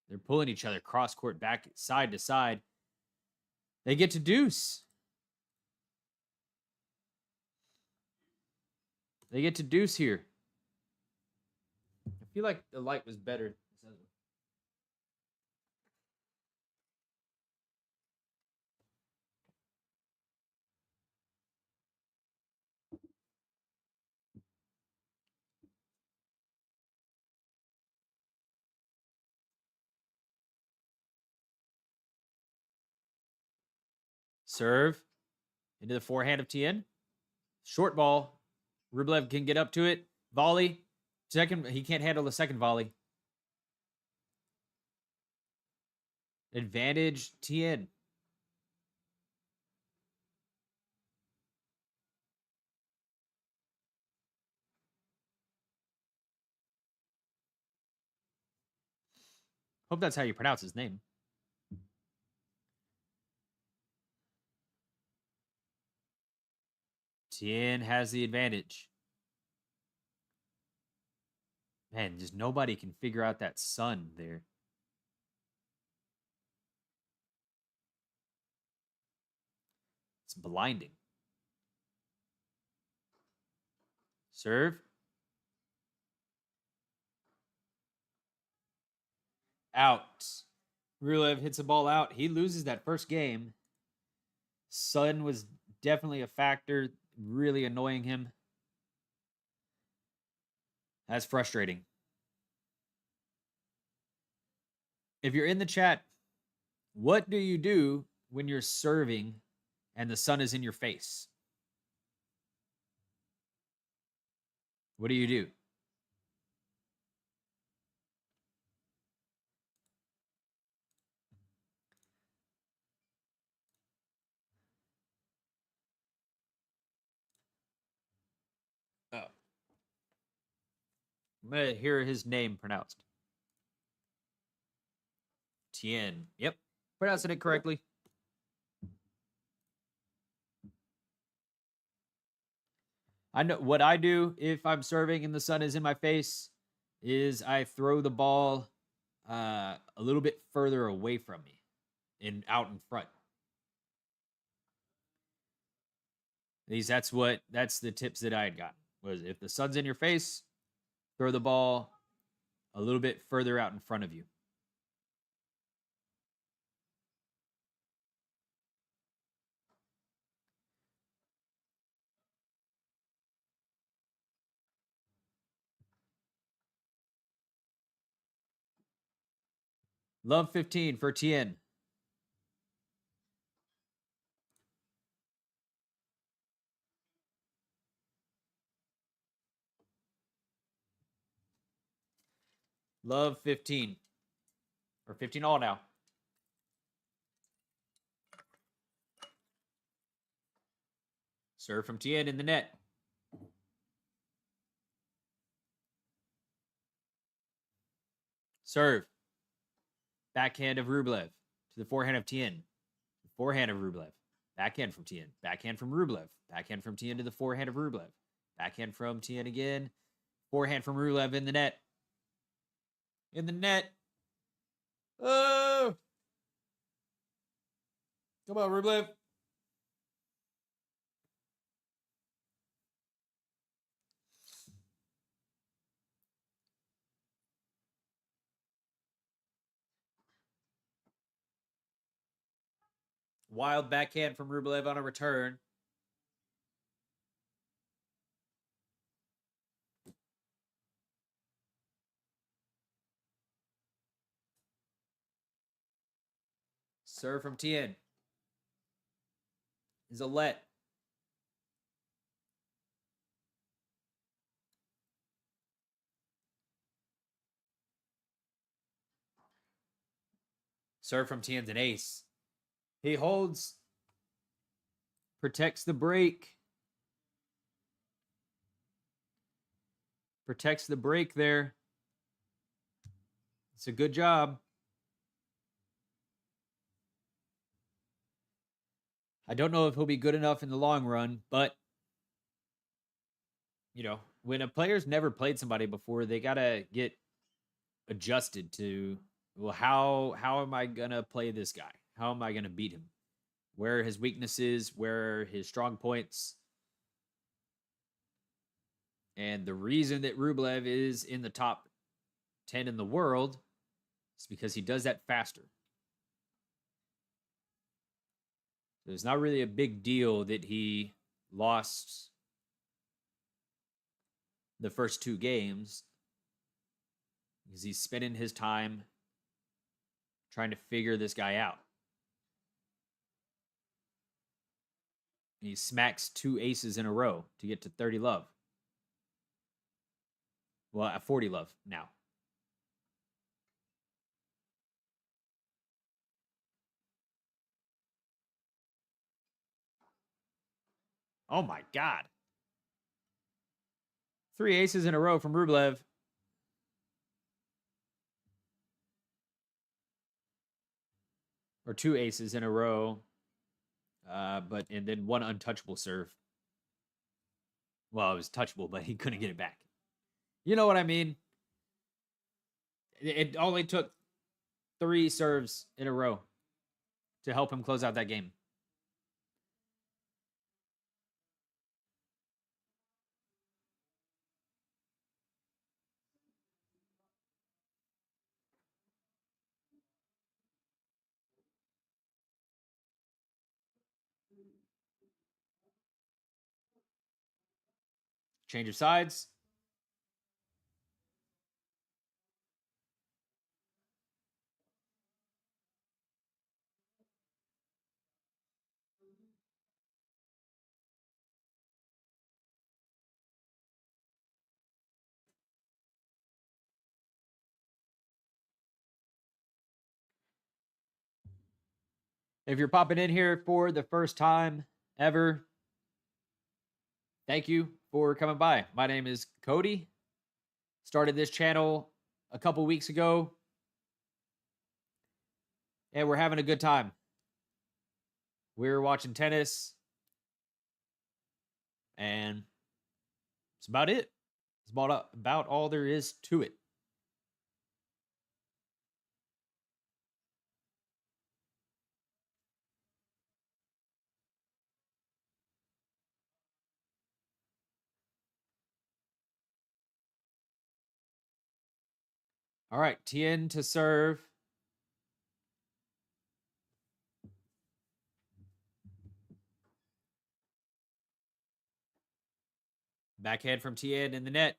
They're pulling each other cross-court back side to side. They get to deuce. They get to deuce here. I feel like the light was better. Serve into the forehand of Tien. Short ball. Rublev can get up to it. Volley. Second, he can't handle the second volley. Advantage Tien. Hope that's how you pronounce his name. Tien has the advantage. Man, just nobody can figure out that sun there. It's blinding. Serve. Out. Rublev hits the ball out. He loses that first game. Sun was definitely a factor, really annoying him. That's frustrating. If you're in the chat, what do you do when you're serving and the sun is in your face? What do you do? Oh. I'm going to hear his name pronounced. Tien. Yep. Pronouncing it correctly. I know what I do if I'm serving and the sun is in my face is I throw the ball a little bit further away from me and out in front. That's the tips that I had gotten was if the sun's in your face, throw the ball a little bit further out in front of you. Love 15 for Tien. Love 15. Or 15 all now. Serve from Tien in the net. Serve. Backhand of Rublev to the forehand of Tien. Forehand of Rublev. Backhand from Tien. Backhand from Rublev. Backhand from Tien to the forehand of Rublev. Backhand from Tien again. Forehand from Rublev in the net. In the net. Oh! Come on, Rublev. Wild backhand from Rublev on a return. Serve from Tien. Is a let. Serve from Tien's an ace. He holds. Protects the break. Protects the break there. It's a good job. I don't know if he'll be good enough in the long run, but you know, when a player's never played somebody before, they gotta get adjusted to, well, how am I gonna play this guy? How am I gonna beat him? Where are his weaknesses? Where are his strong points? And the reason that Rublev is in the top 10 in the world is because he does that faster. So it's not really a big deal that he lost the first two games, because he's spending his time trying to figure this guy out. He smacks two aces in a row to get to 30 love. Well, at 40 love now. Oh my God. Three aces in a row from Rublev. Or two aces in a row. And then one untouchable serve. Well, it was touchable, but he couldn't get it back. You know what I mean? It only took three serves in a row to help him close out that game. Change of sides. If you're popping in here for the first time ever, thank you for coming by. My name is Cody. Started this channel a couple weeks ago, and we're having a good time. We're watching tennis, and it's about it. It's about all there is to it. All right, Tien to serve. Backhand from Tien in the net.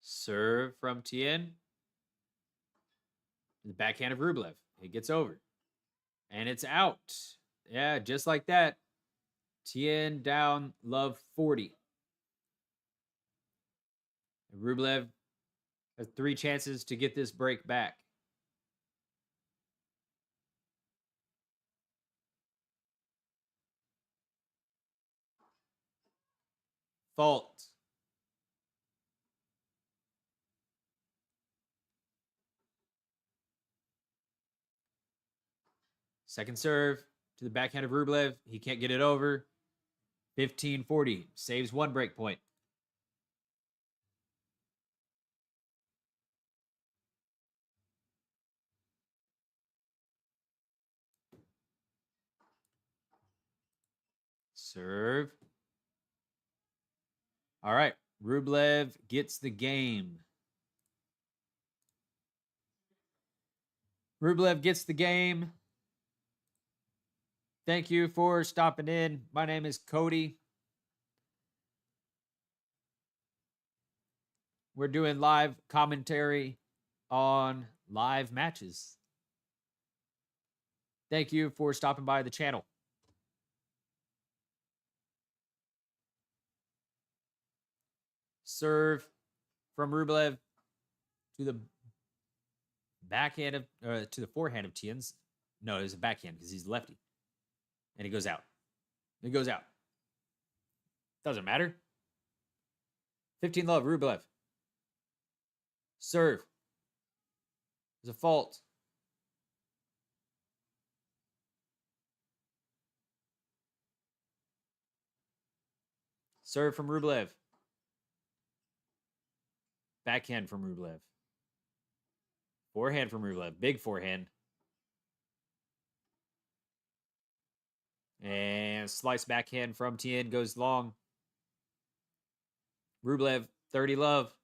Serve from Tien. The backhand of Rublev. It gets over. And it's out. Yeah, just like that. Tien down love 40. And Rublev has three chances to get this break back. Fault. Second serve to the backhand of Rublev. He can't get it over. 15-40. Saves one break point. Serve. All right. Rublev gets the game. Rublev gets the game. Thank you for stopping in. My name is Cody. We're doing live commentary on live matches. Thank you for stopping by the channel. Serve from Rublev to the backhand of to the forehand of Tien's. No, it was a backhand because he's lefty. And he goes out. It goes out. Doesn't matter. 15 love, Rublev. Serve. There's a fault. Serve from Rublev. Backhand from Rublev. Forehand from Rublev. Big forehand. And slice backhand from Tien goes long. Rublev, 30 love.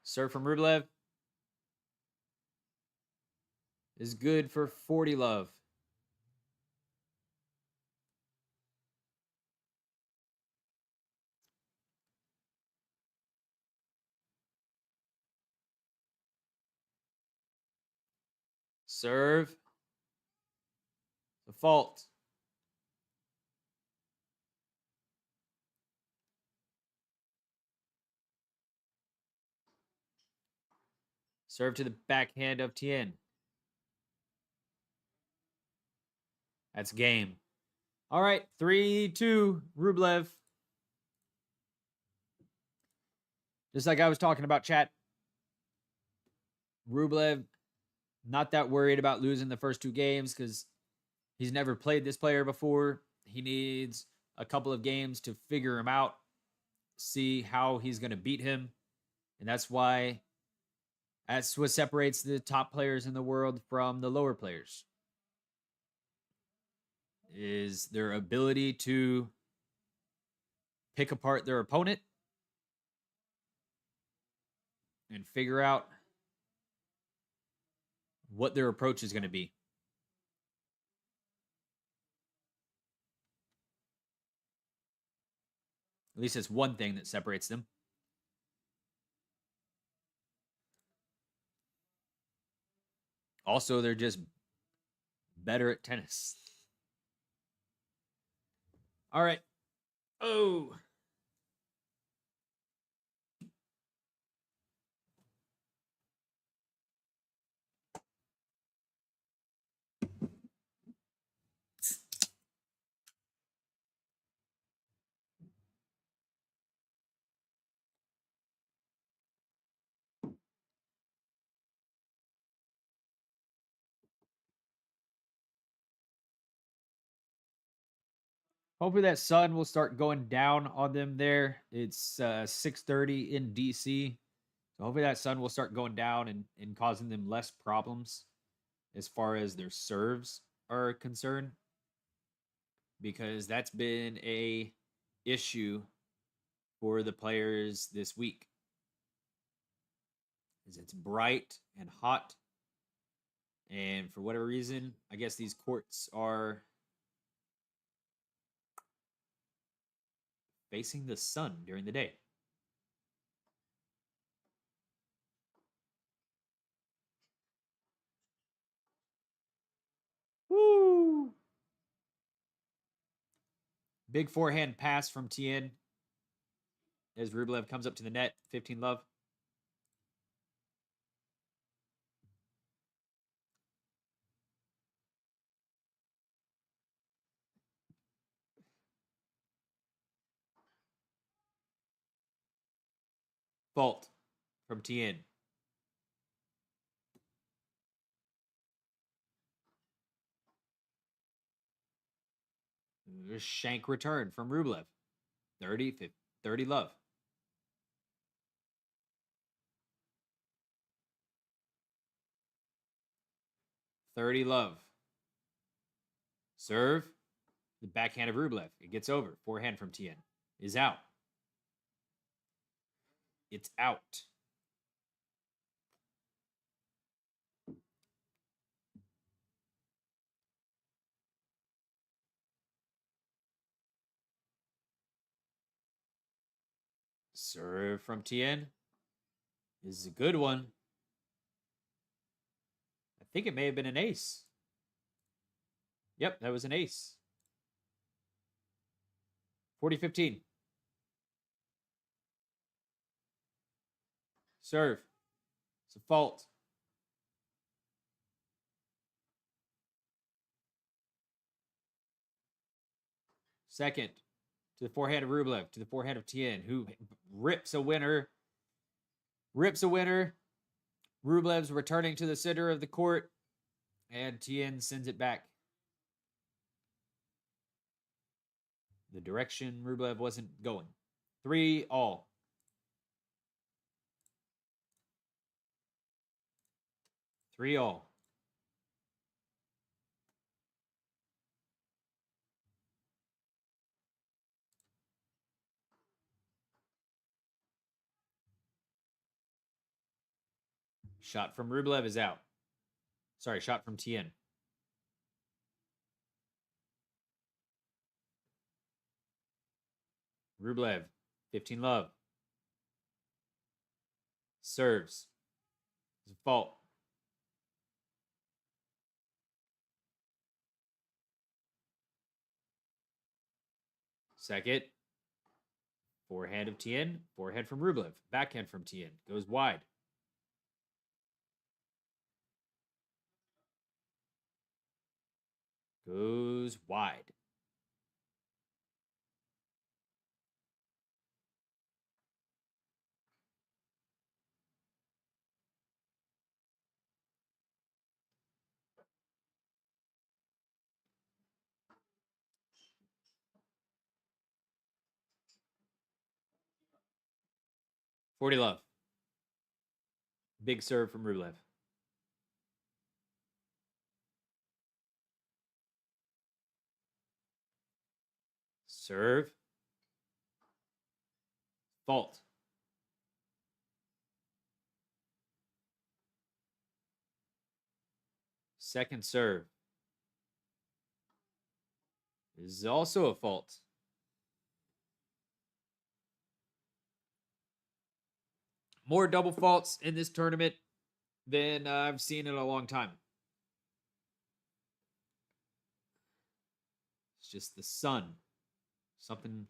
Serve from Rublev is good for 40 love. Serve. The fault. Serve to the backhand of Tien. That's game. All right, 3-2, Rublev. Just like I was talking about, chat. Rublev, not that worried about losing the first two games because he's never played this player before. He needs a couple of games to figure him out, see how he's going to beat him. And that's what separates the top players in the world from the lower players. Is their ability to pick apart their opponent and figure out what their approach is going to be. At least it's one thing that separates them. Also, they're just better at tennis. All right. Oh. Hopefully that sun will start going down on them there. It's 6:30 in DC. So hopefully that sun will start going down and causing them less problems as far as their serves are concerned. Because that's been a issue for the players this week. Is it's bright and hot. And for whatever reason, I guess these courts are facing the sun during the day. Woo! Big forehand pass from Tien as Rublev comes up to the net. 15 love. Fault from Tien. Shank return from Rublev. 30, 50, 30 love. $30 love. Serve. The backhand of Rublev. It gets over. Forehand from Tien. Is out. It's out. Serve from Tien. This is a good one. I think it may have been an ace. Yep, that was an ace. 40-15. Serve. It's a fault. Second. To the forehand of Rublev. To the forehand of Tien, who rips a winner. Rips a winner. Rublev's returning to the center of the court. And Tien sends it back. The direction Rublev wasn't going. 3-all. Three all. Shot from Rublev is out. Sorry, shot from Tien. Rublev, 15 love. Serves. It's a fault. Second. Forehand of Tien. Forehand from Rublev. Backhand from Tien. Goes wide. Goes wide. $40 love. Big serve from Rublev. Serve. Fault. Second serve. This is also a fault. More double faults in this tournament than I've seen in a long time. It's just the sun. Something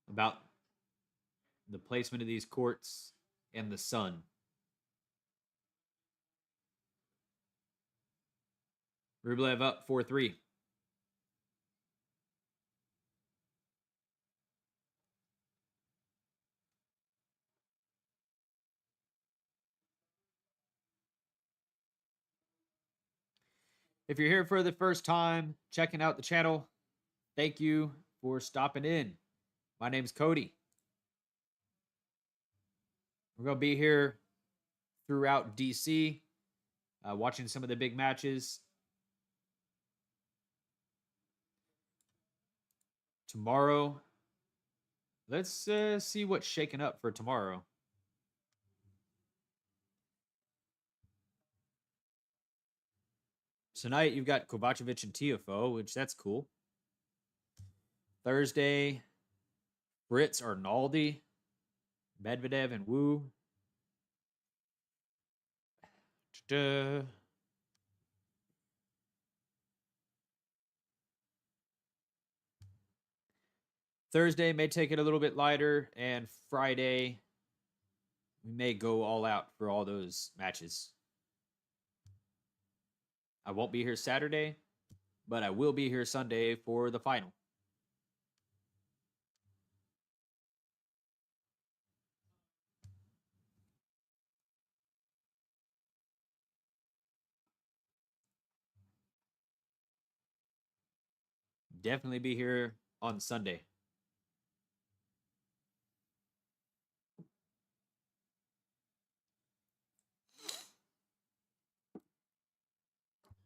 about the placement of these courts and the sun. Rublev up 4-3. If you're here for the first time, checking out the channel, thank you for stopping in. My name's Cody. We're going to be here throughout DC, watching some of the big matches. Tomorrow, let's see what's shaking up for tomorrow. Tonight, you've got Kovacevic and Tiafoe, which that's cool. Thursday, Brits Arnaldi, Medvedev and Wu. Thursday may take it a little bit lighter, and Friday, we may go all out for all those matches. I won't be here Saturday, but I will be here Sunday for the final. Definitely be here on Sunday.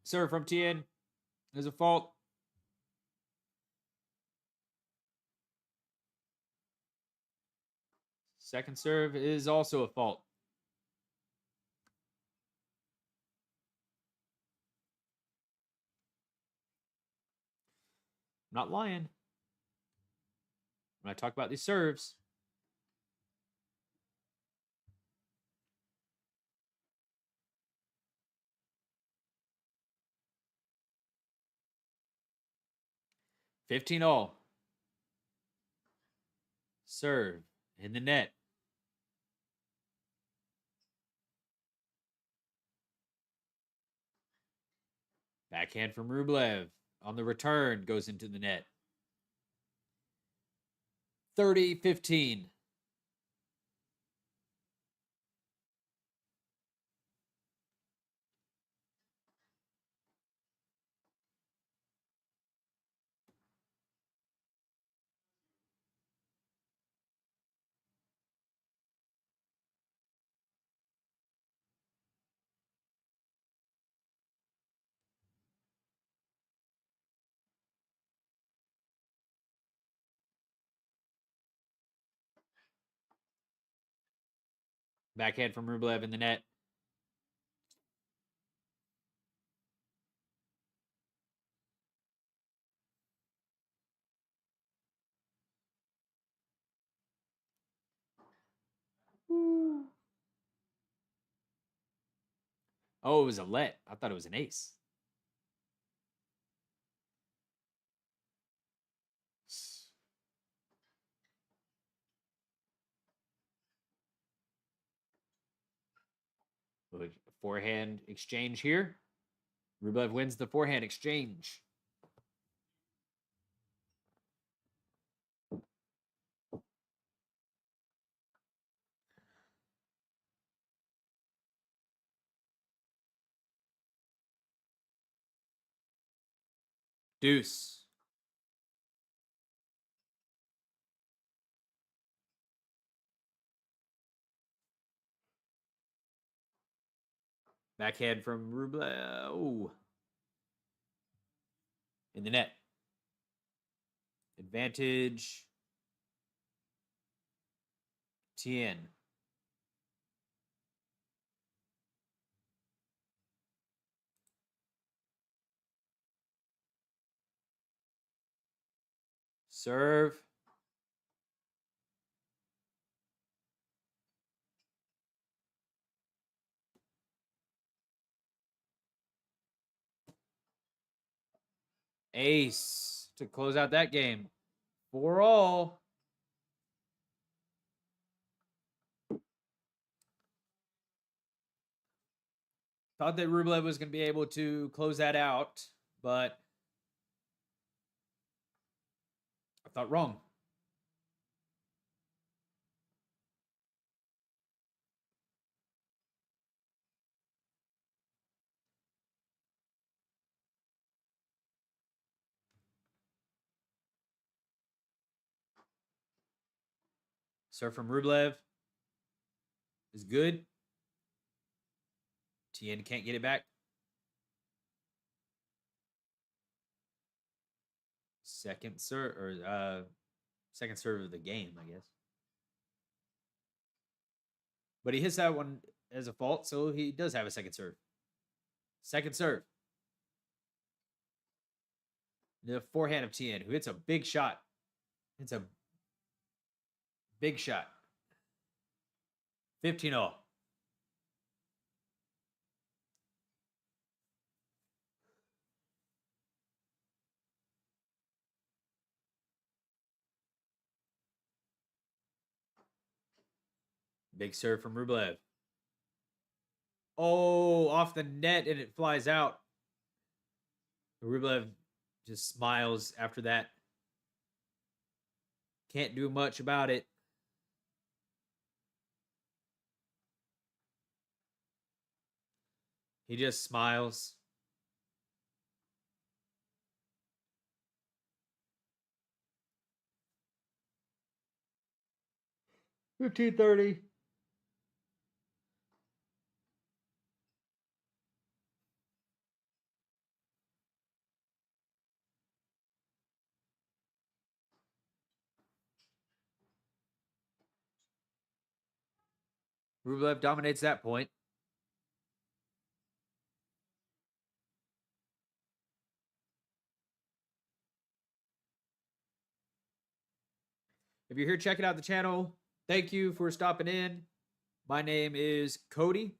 Serve from Tien. There's a fault. Second serve is also a fault. I'm not lying when I talk about these serves. $15-all. Serve in the net. Backhand from Rublev on the return goes into the net. 30-15. Backhand from Rublev in the net. Oh, it was a let. I thought it was an ace. Forehand exchange here. Rublev wins the forehand exchange. Deuce. Backhand from Rublev. Oh. In the net. Advantage. Tien. Serve. Ace to close out that game. 4-all. Thought that Rublev was going to be able to close that out, but I thought wrong. Serve from Rublev is good. Tien can't get it back. Second serve of the game, I guess. But he hits that one as a fault, so he does have a second serve. Second serve. The forehand of Tien, who hits a big shot. It's a big shot. 15-all. Big serve from Rublev. Oh, off the net and it flies out. Rublev just smiles after that. Can't do much about it. He just smiles. 15:30. Rublev dominates that point. If you're here checking out the channel, thank you for stopping in. My name is Cody.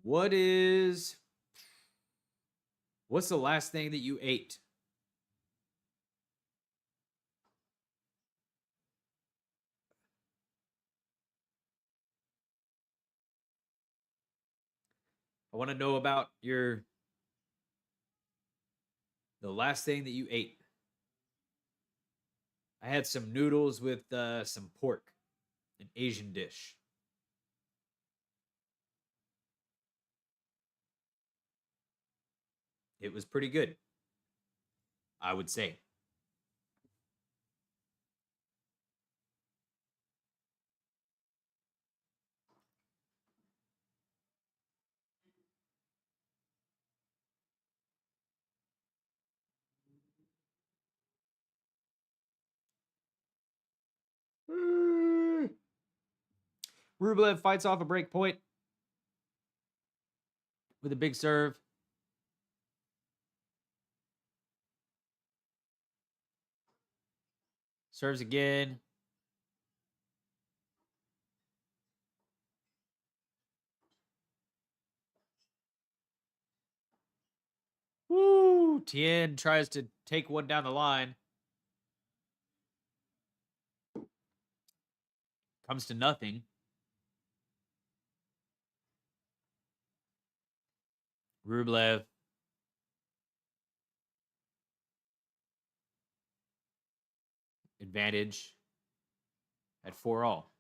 What's the last thing that you ate? I want to know about the last thing that you ate. I had some noodles with some pork, an Asian dish. It was pretty good, I would say. Rublev fights off a break point with a big serve. Serves again. Woo! Tien tries to take one down the line. Comes to nothing. Rublev. Advantage at 4-all.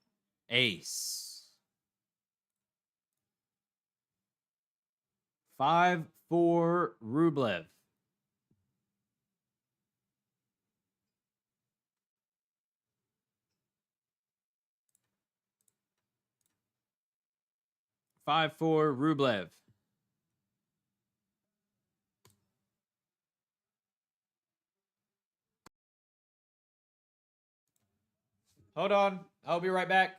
Ace. 5-4 Rublev. Rublev. Hold on. I'll be right back.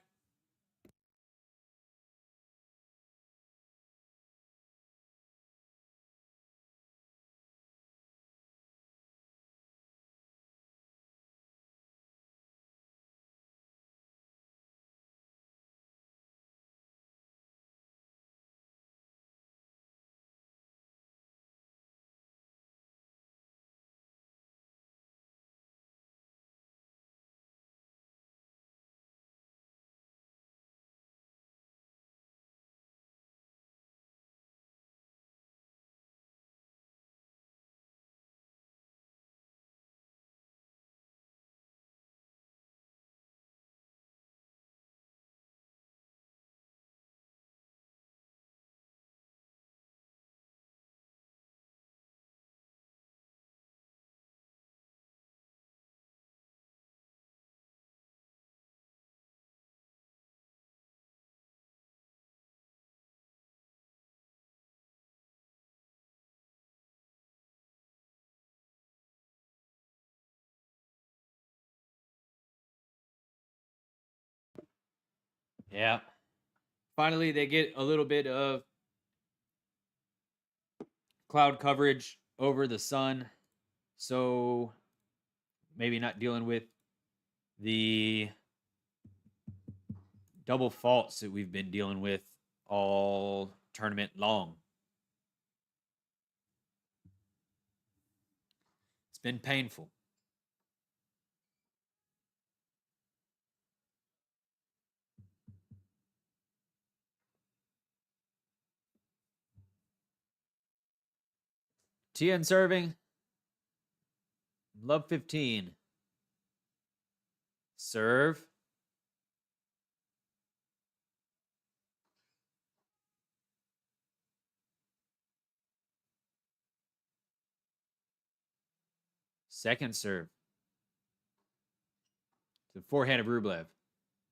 Yeah. Finally, they get a little bit of cloud coverage over the sun. So maybe not dealing with the double faults that we've been dealing with all tournament long. It's been painful. Tien serving. Love 15. Serve. Second serve. To the forehand of Rublev.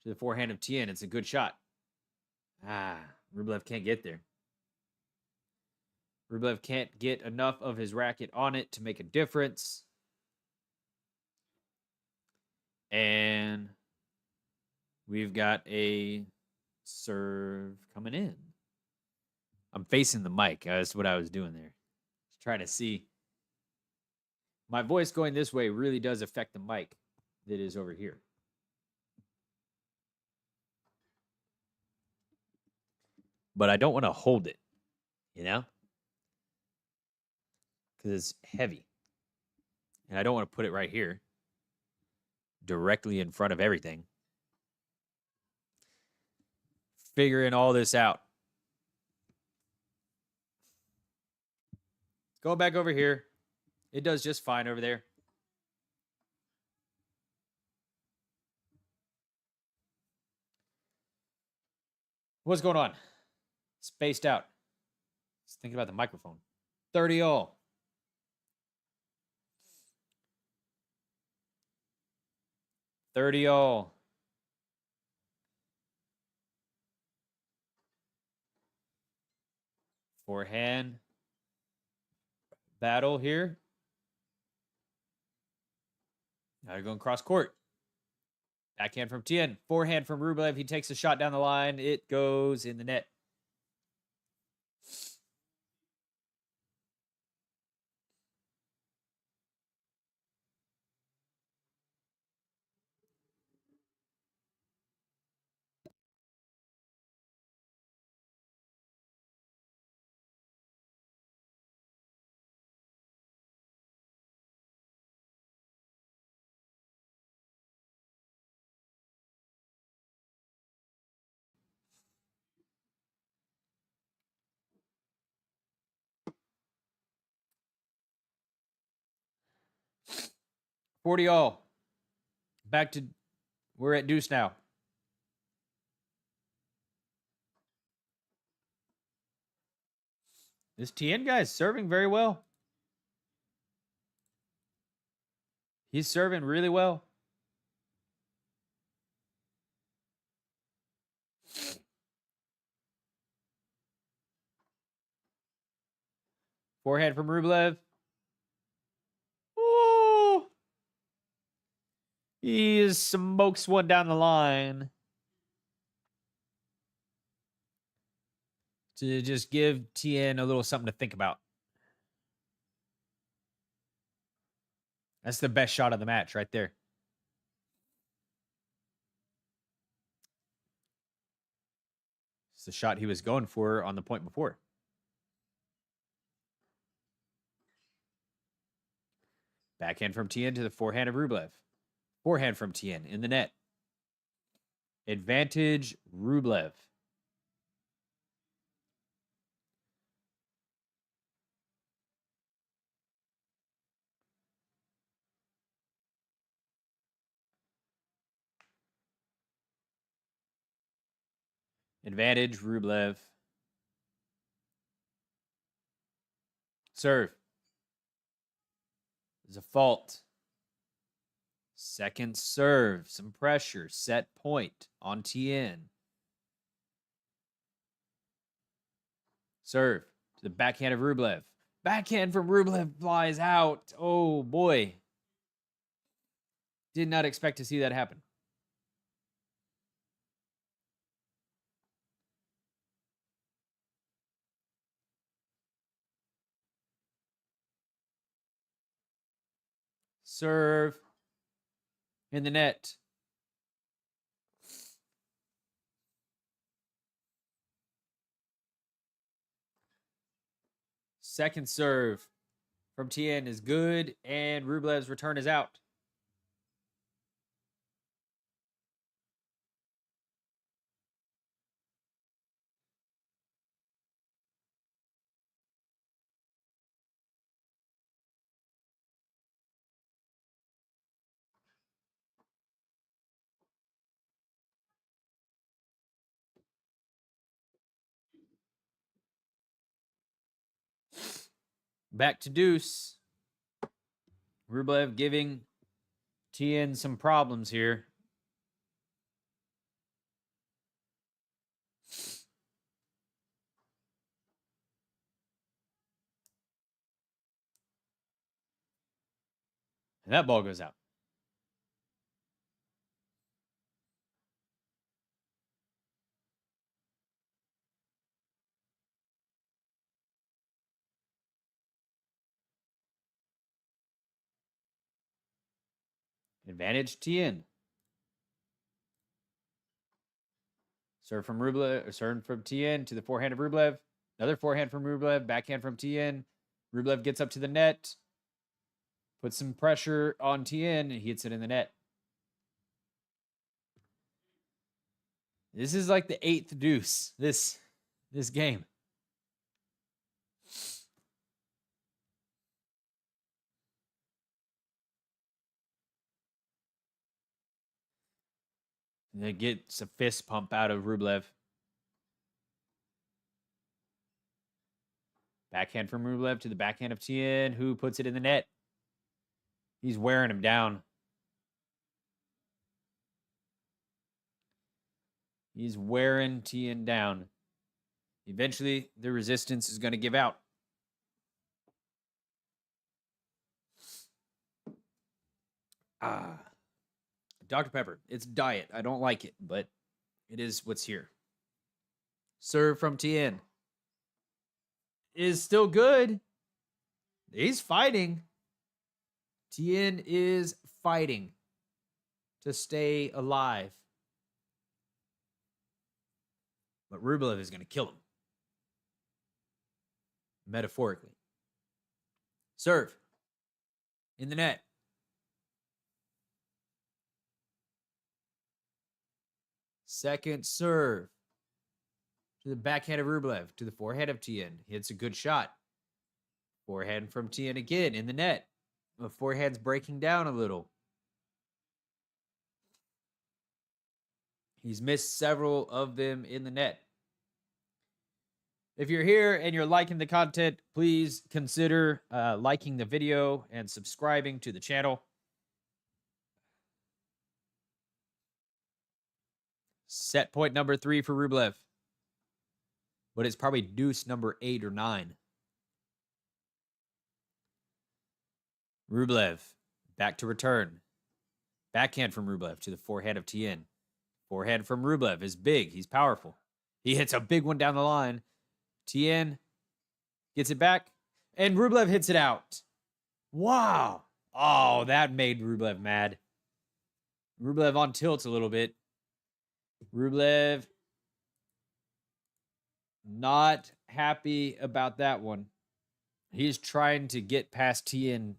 to the forehand of Tien. It's a good shot. Rublev can't get there. Rublev can't get enough of his racket on it to make a difference. And we've got a serve coming in. I'm facing the mic. That's what I was doing there. Just trying to see. My voice going this way really does affect the mic that is over here. But I don't want to hold it, you know? Because it's heavy. And I don't want to put it right here, directly in front of everything. Figuring all this out. Go back over here. It does just fine over there. What's going on? Spaced out. Just thinking about the microphone. 30 all. Forehand battle here. Now they're going cross court. Backhand from Tien. Forehand from Rublev. He takes a shot down the line. It goes in the net. $40 all. Back to, we're at deuce now. This Tien guy is serving very well. He's serving really well. Forehand from Rublev. Ooh. He smokes one down the line. To just give Tien a little something to think about. That's the best shot of the match right there. It's the shot he was going for on the point before. Backhand from Tien to the forehand of Rublev. Forehand from Tien in the net. Advantage Rublev. Advantage Rublev. Serve. There's a fault. Second serve. Some pressure. Set point on Tien. Serve to the backhand of Rublev. Backhand from Rublev flies out. Oh, boy. Did not expect to see that happen. Serve in the net. Second serve from Tien is good, and Rublev's return is out. Back to deuce. Rublev giving Tien some problems here. And that ball goes out. Advantage Tien. Serve from Rublev, serve from Tien to the forehand of Rublev. Another forehand from Rublev, backhand from Tien. Rublev gets up to the net, puts some pressure on Tien, and he hits it in the net. This is like the 8th deuce, this game. And it gets a fist pump out of Rublev. Backhand from Rublev to the backhand of Tien, who puts it in the net. He's wearing him down. He's wearing Tien down. Eventually, the resistance is going to give out. Dr. Pepper. It's diet. I don't like it, but it is what's here. Serve from Tien. Is still good. He's fighting. Tien is fighting to stay alive. But Rublev is going to kill him. Metaphorically. Serve. In the net. Second serve. To the backhand of Rublev. To the forehand of Tien. Hits a good shot. Forehand from Tien again in the net. The forehand's breaking down a little. He's missed several of them in the net. If you're here and you're liking the content, please consider liking the video and subscribing to the channel. Set point number 3 for Rublev. But it's probably deuce number 8 or 9. Rublev, back to return. Backhand from Rublev to the forehand of Tien. Forehand from Rublev is big. He's powerful. He hits a big one down the line. Tien gets it back, and Rublev hits it out. Wow. Oh, that made Rublev mad. Rublev on tilt a little bit. Rublev not happy about that one. He's trying to get past Tien,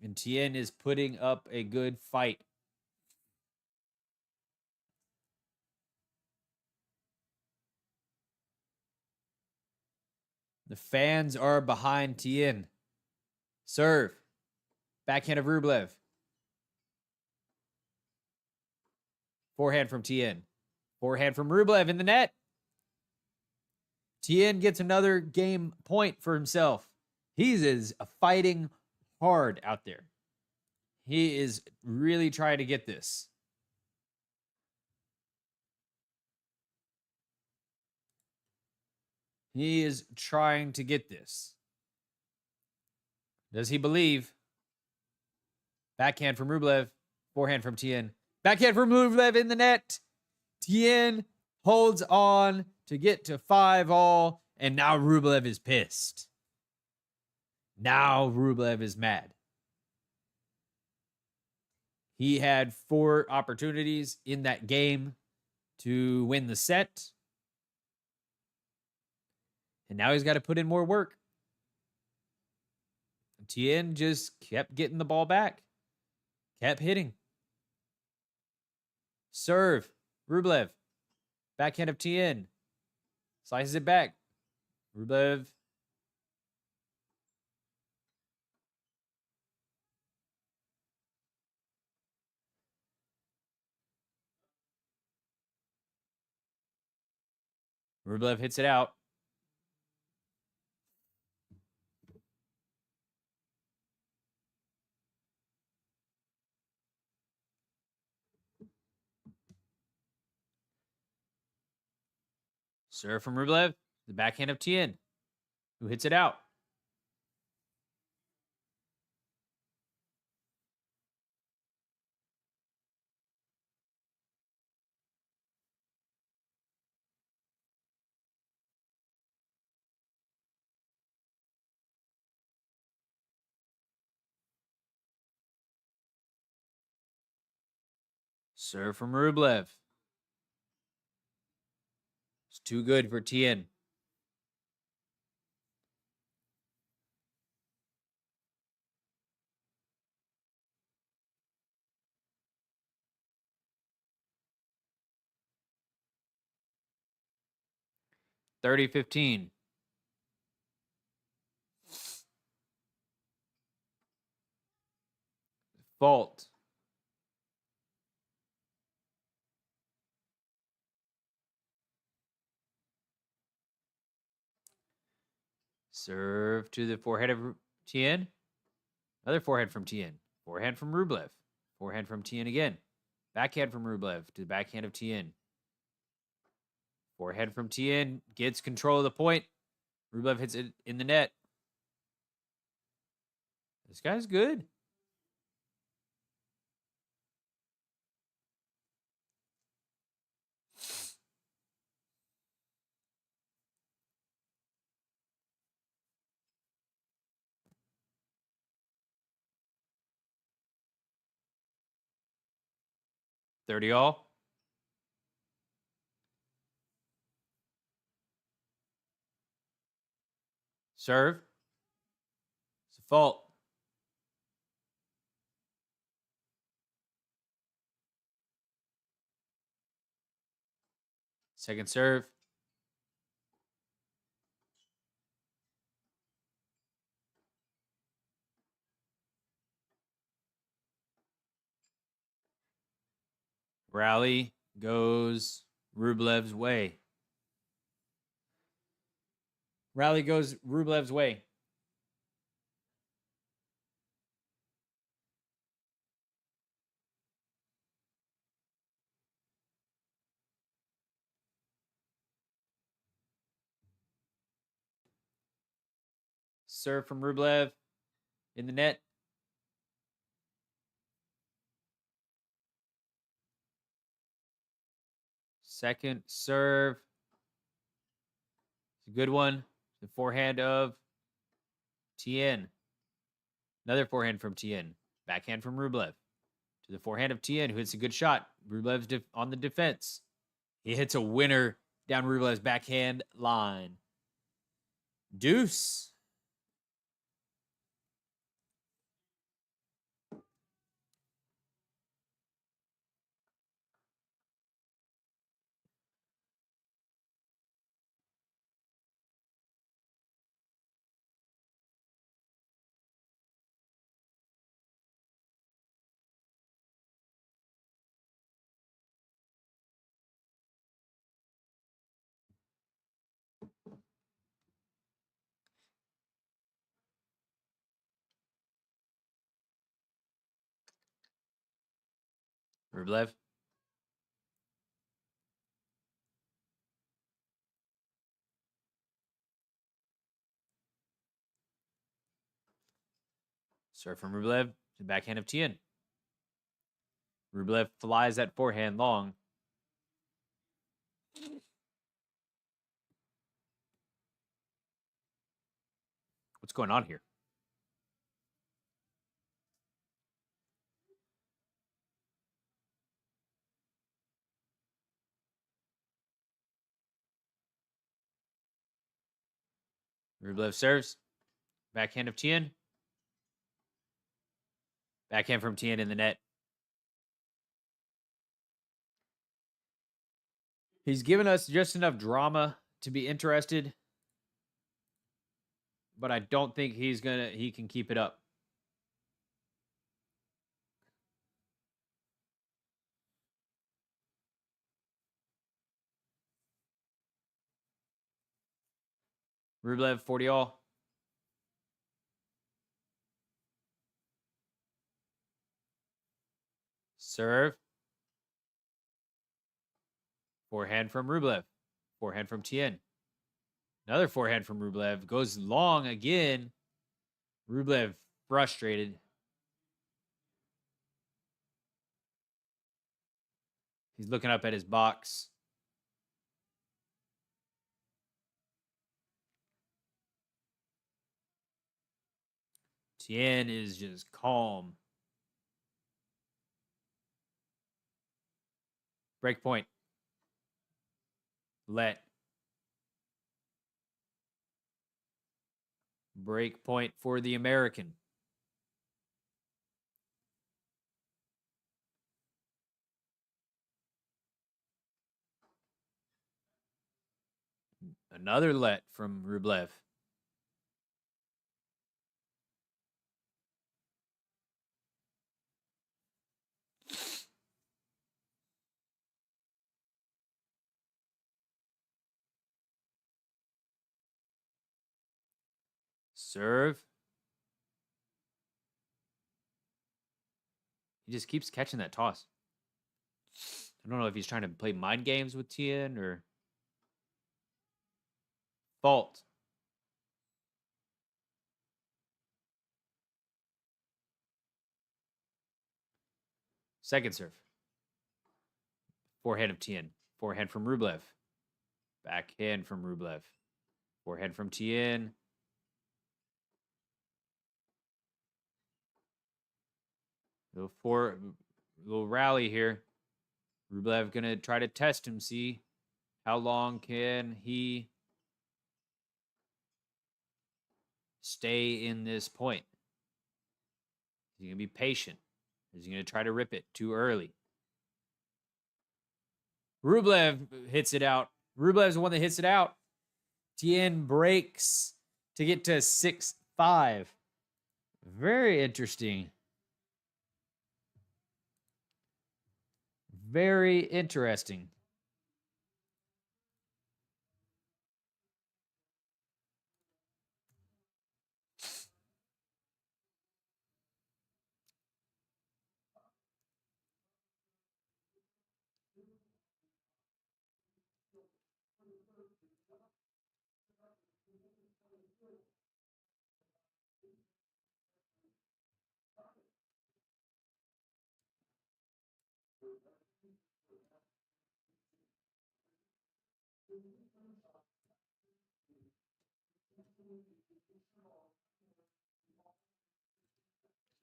and Tien is putting up a good fight. The fans are behind Tien. Serve. Backhand of Rublev. Forehand from Tien. Forehand from Rublev in the net. Tien gets another game point for himself. He is fighting hard out there. He is really trying to get this. He is trying to get this. Does he believe? Backhand from Rublev. Forehand from Tien. Backhand from Rublev in the net. Tien holds on to get to 5-all. And now Rublev is pissed. Now Rublev is mad. He had 4 opportunities in that game to win the set. And now he's got to put in more work. Tien just kept getting the ball back. Kept hitting. Serve. Rublev. Backhand of Tien. Slices it back. Rublev. Rublev hits it out. Serve from Rublev. The backhand of Tien, who hits it out. Serve from Rublev. It's too good for Tien. (30-15). Fault. Serve to the forehead of Tien. Another forehand from Tien. Forehand from Rublev. Forehand from Tien again. Backhand from Rublev to the backhand of Tien. Forehand from Tien. Gets control of the point. Rublev hits it in the net. This guy's good. (30 all). Serve. It's a fault. Second serve. Rally goes Rublev's way. Rally goes Rublev's way. Serve from Rublev in the net. Second serve. It's a good one. The forehand of Tien. Another forehand from Tien. Backhand from Rublev. To the forehand of Tien, who hits a good shot. Rublev's on the defense. He hits a winner down Rublev's backhand line. Deuce. Rublev. Serve from Rublev to the backhand of Tien. Rublev flies that forehand long. What's going on here? Rublev serves. Backhand of Tien. Backhand from Tien in the net. He's given us just enough drama to be interested, but I don't think he can keep it up. Rublev 40 all. Serve. Forehand from Rublev. Forehand from Tien. Another forehand from Rublev. Goes long again. Rublev frustrated. He's looking up at his box. Tien is just calm. Break point. Let. Break point for the American. Another let from Rublev. Serve. He just keeps catching that toss. I don't know if he's trying to play mind games with Tien or fault. Second serve. Forehand of Tien. Forehand from Rublev. Backhand from Rublev. Forehand from Tien. Little rally here. Rublev gonna try to test him, see how long can he stay in this point. Is he gonna be patient? Is he gonna try to rip it too early? Rublev hits it out. Rublev's the one that hits it out. Tien breaks to get to 6-5. Very interesting. Very interesting.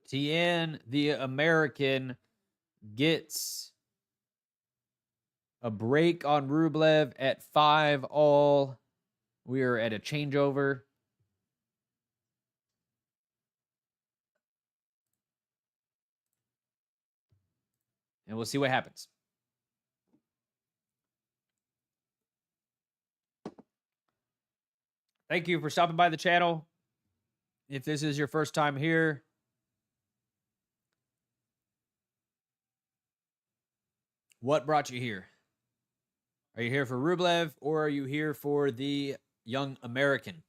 Tien, the American, gets a break on Rublev at 5-all. We are at a changeover. And we'll see what happens. Thank you for stopping by the channel. If this is your first time here, what brought you here? Are you here for Rublev or are you here for the young American?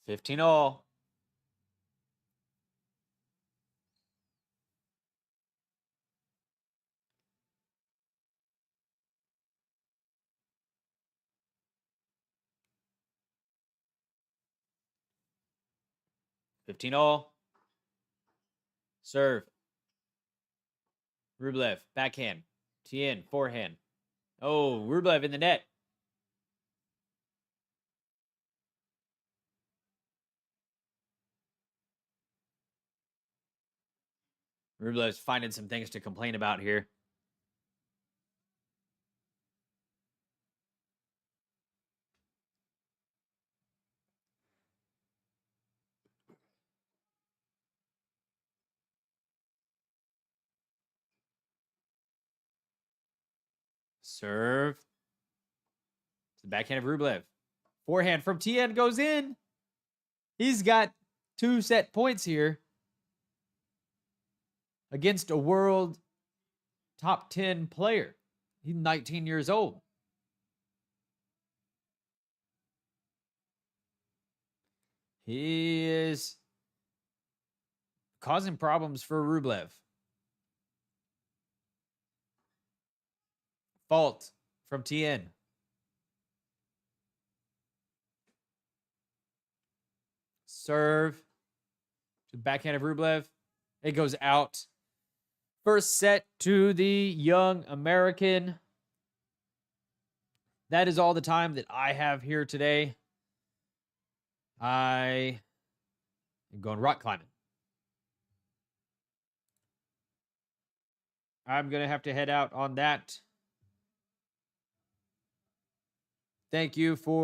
$15-all. $15-all. Serve. Rublev, backhand. Tien, forehand. Oh, Rublev in the net. Rublev's finding some things to complain about here. Serve. To the backhand of Rublev. Forehand from Tien goes in. He's got 2 set points here against a world top 10 player. He's 19 years old. He is causing problems for Rublev. Fault from Tien. Serve to the backhand of Rublev. It goes out. First set to the young American. That is all the time that I have here today. I am going rock climbing. I'm going to have to head out on that. Thank you for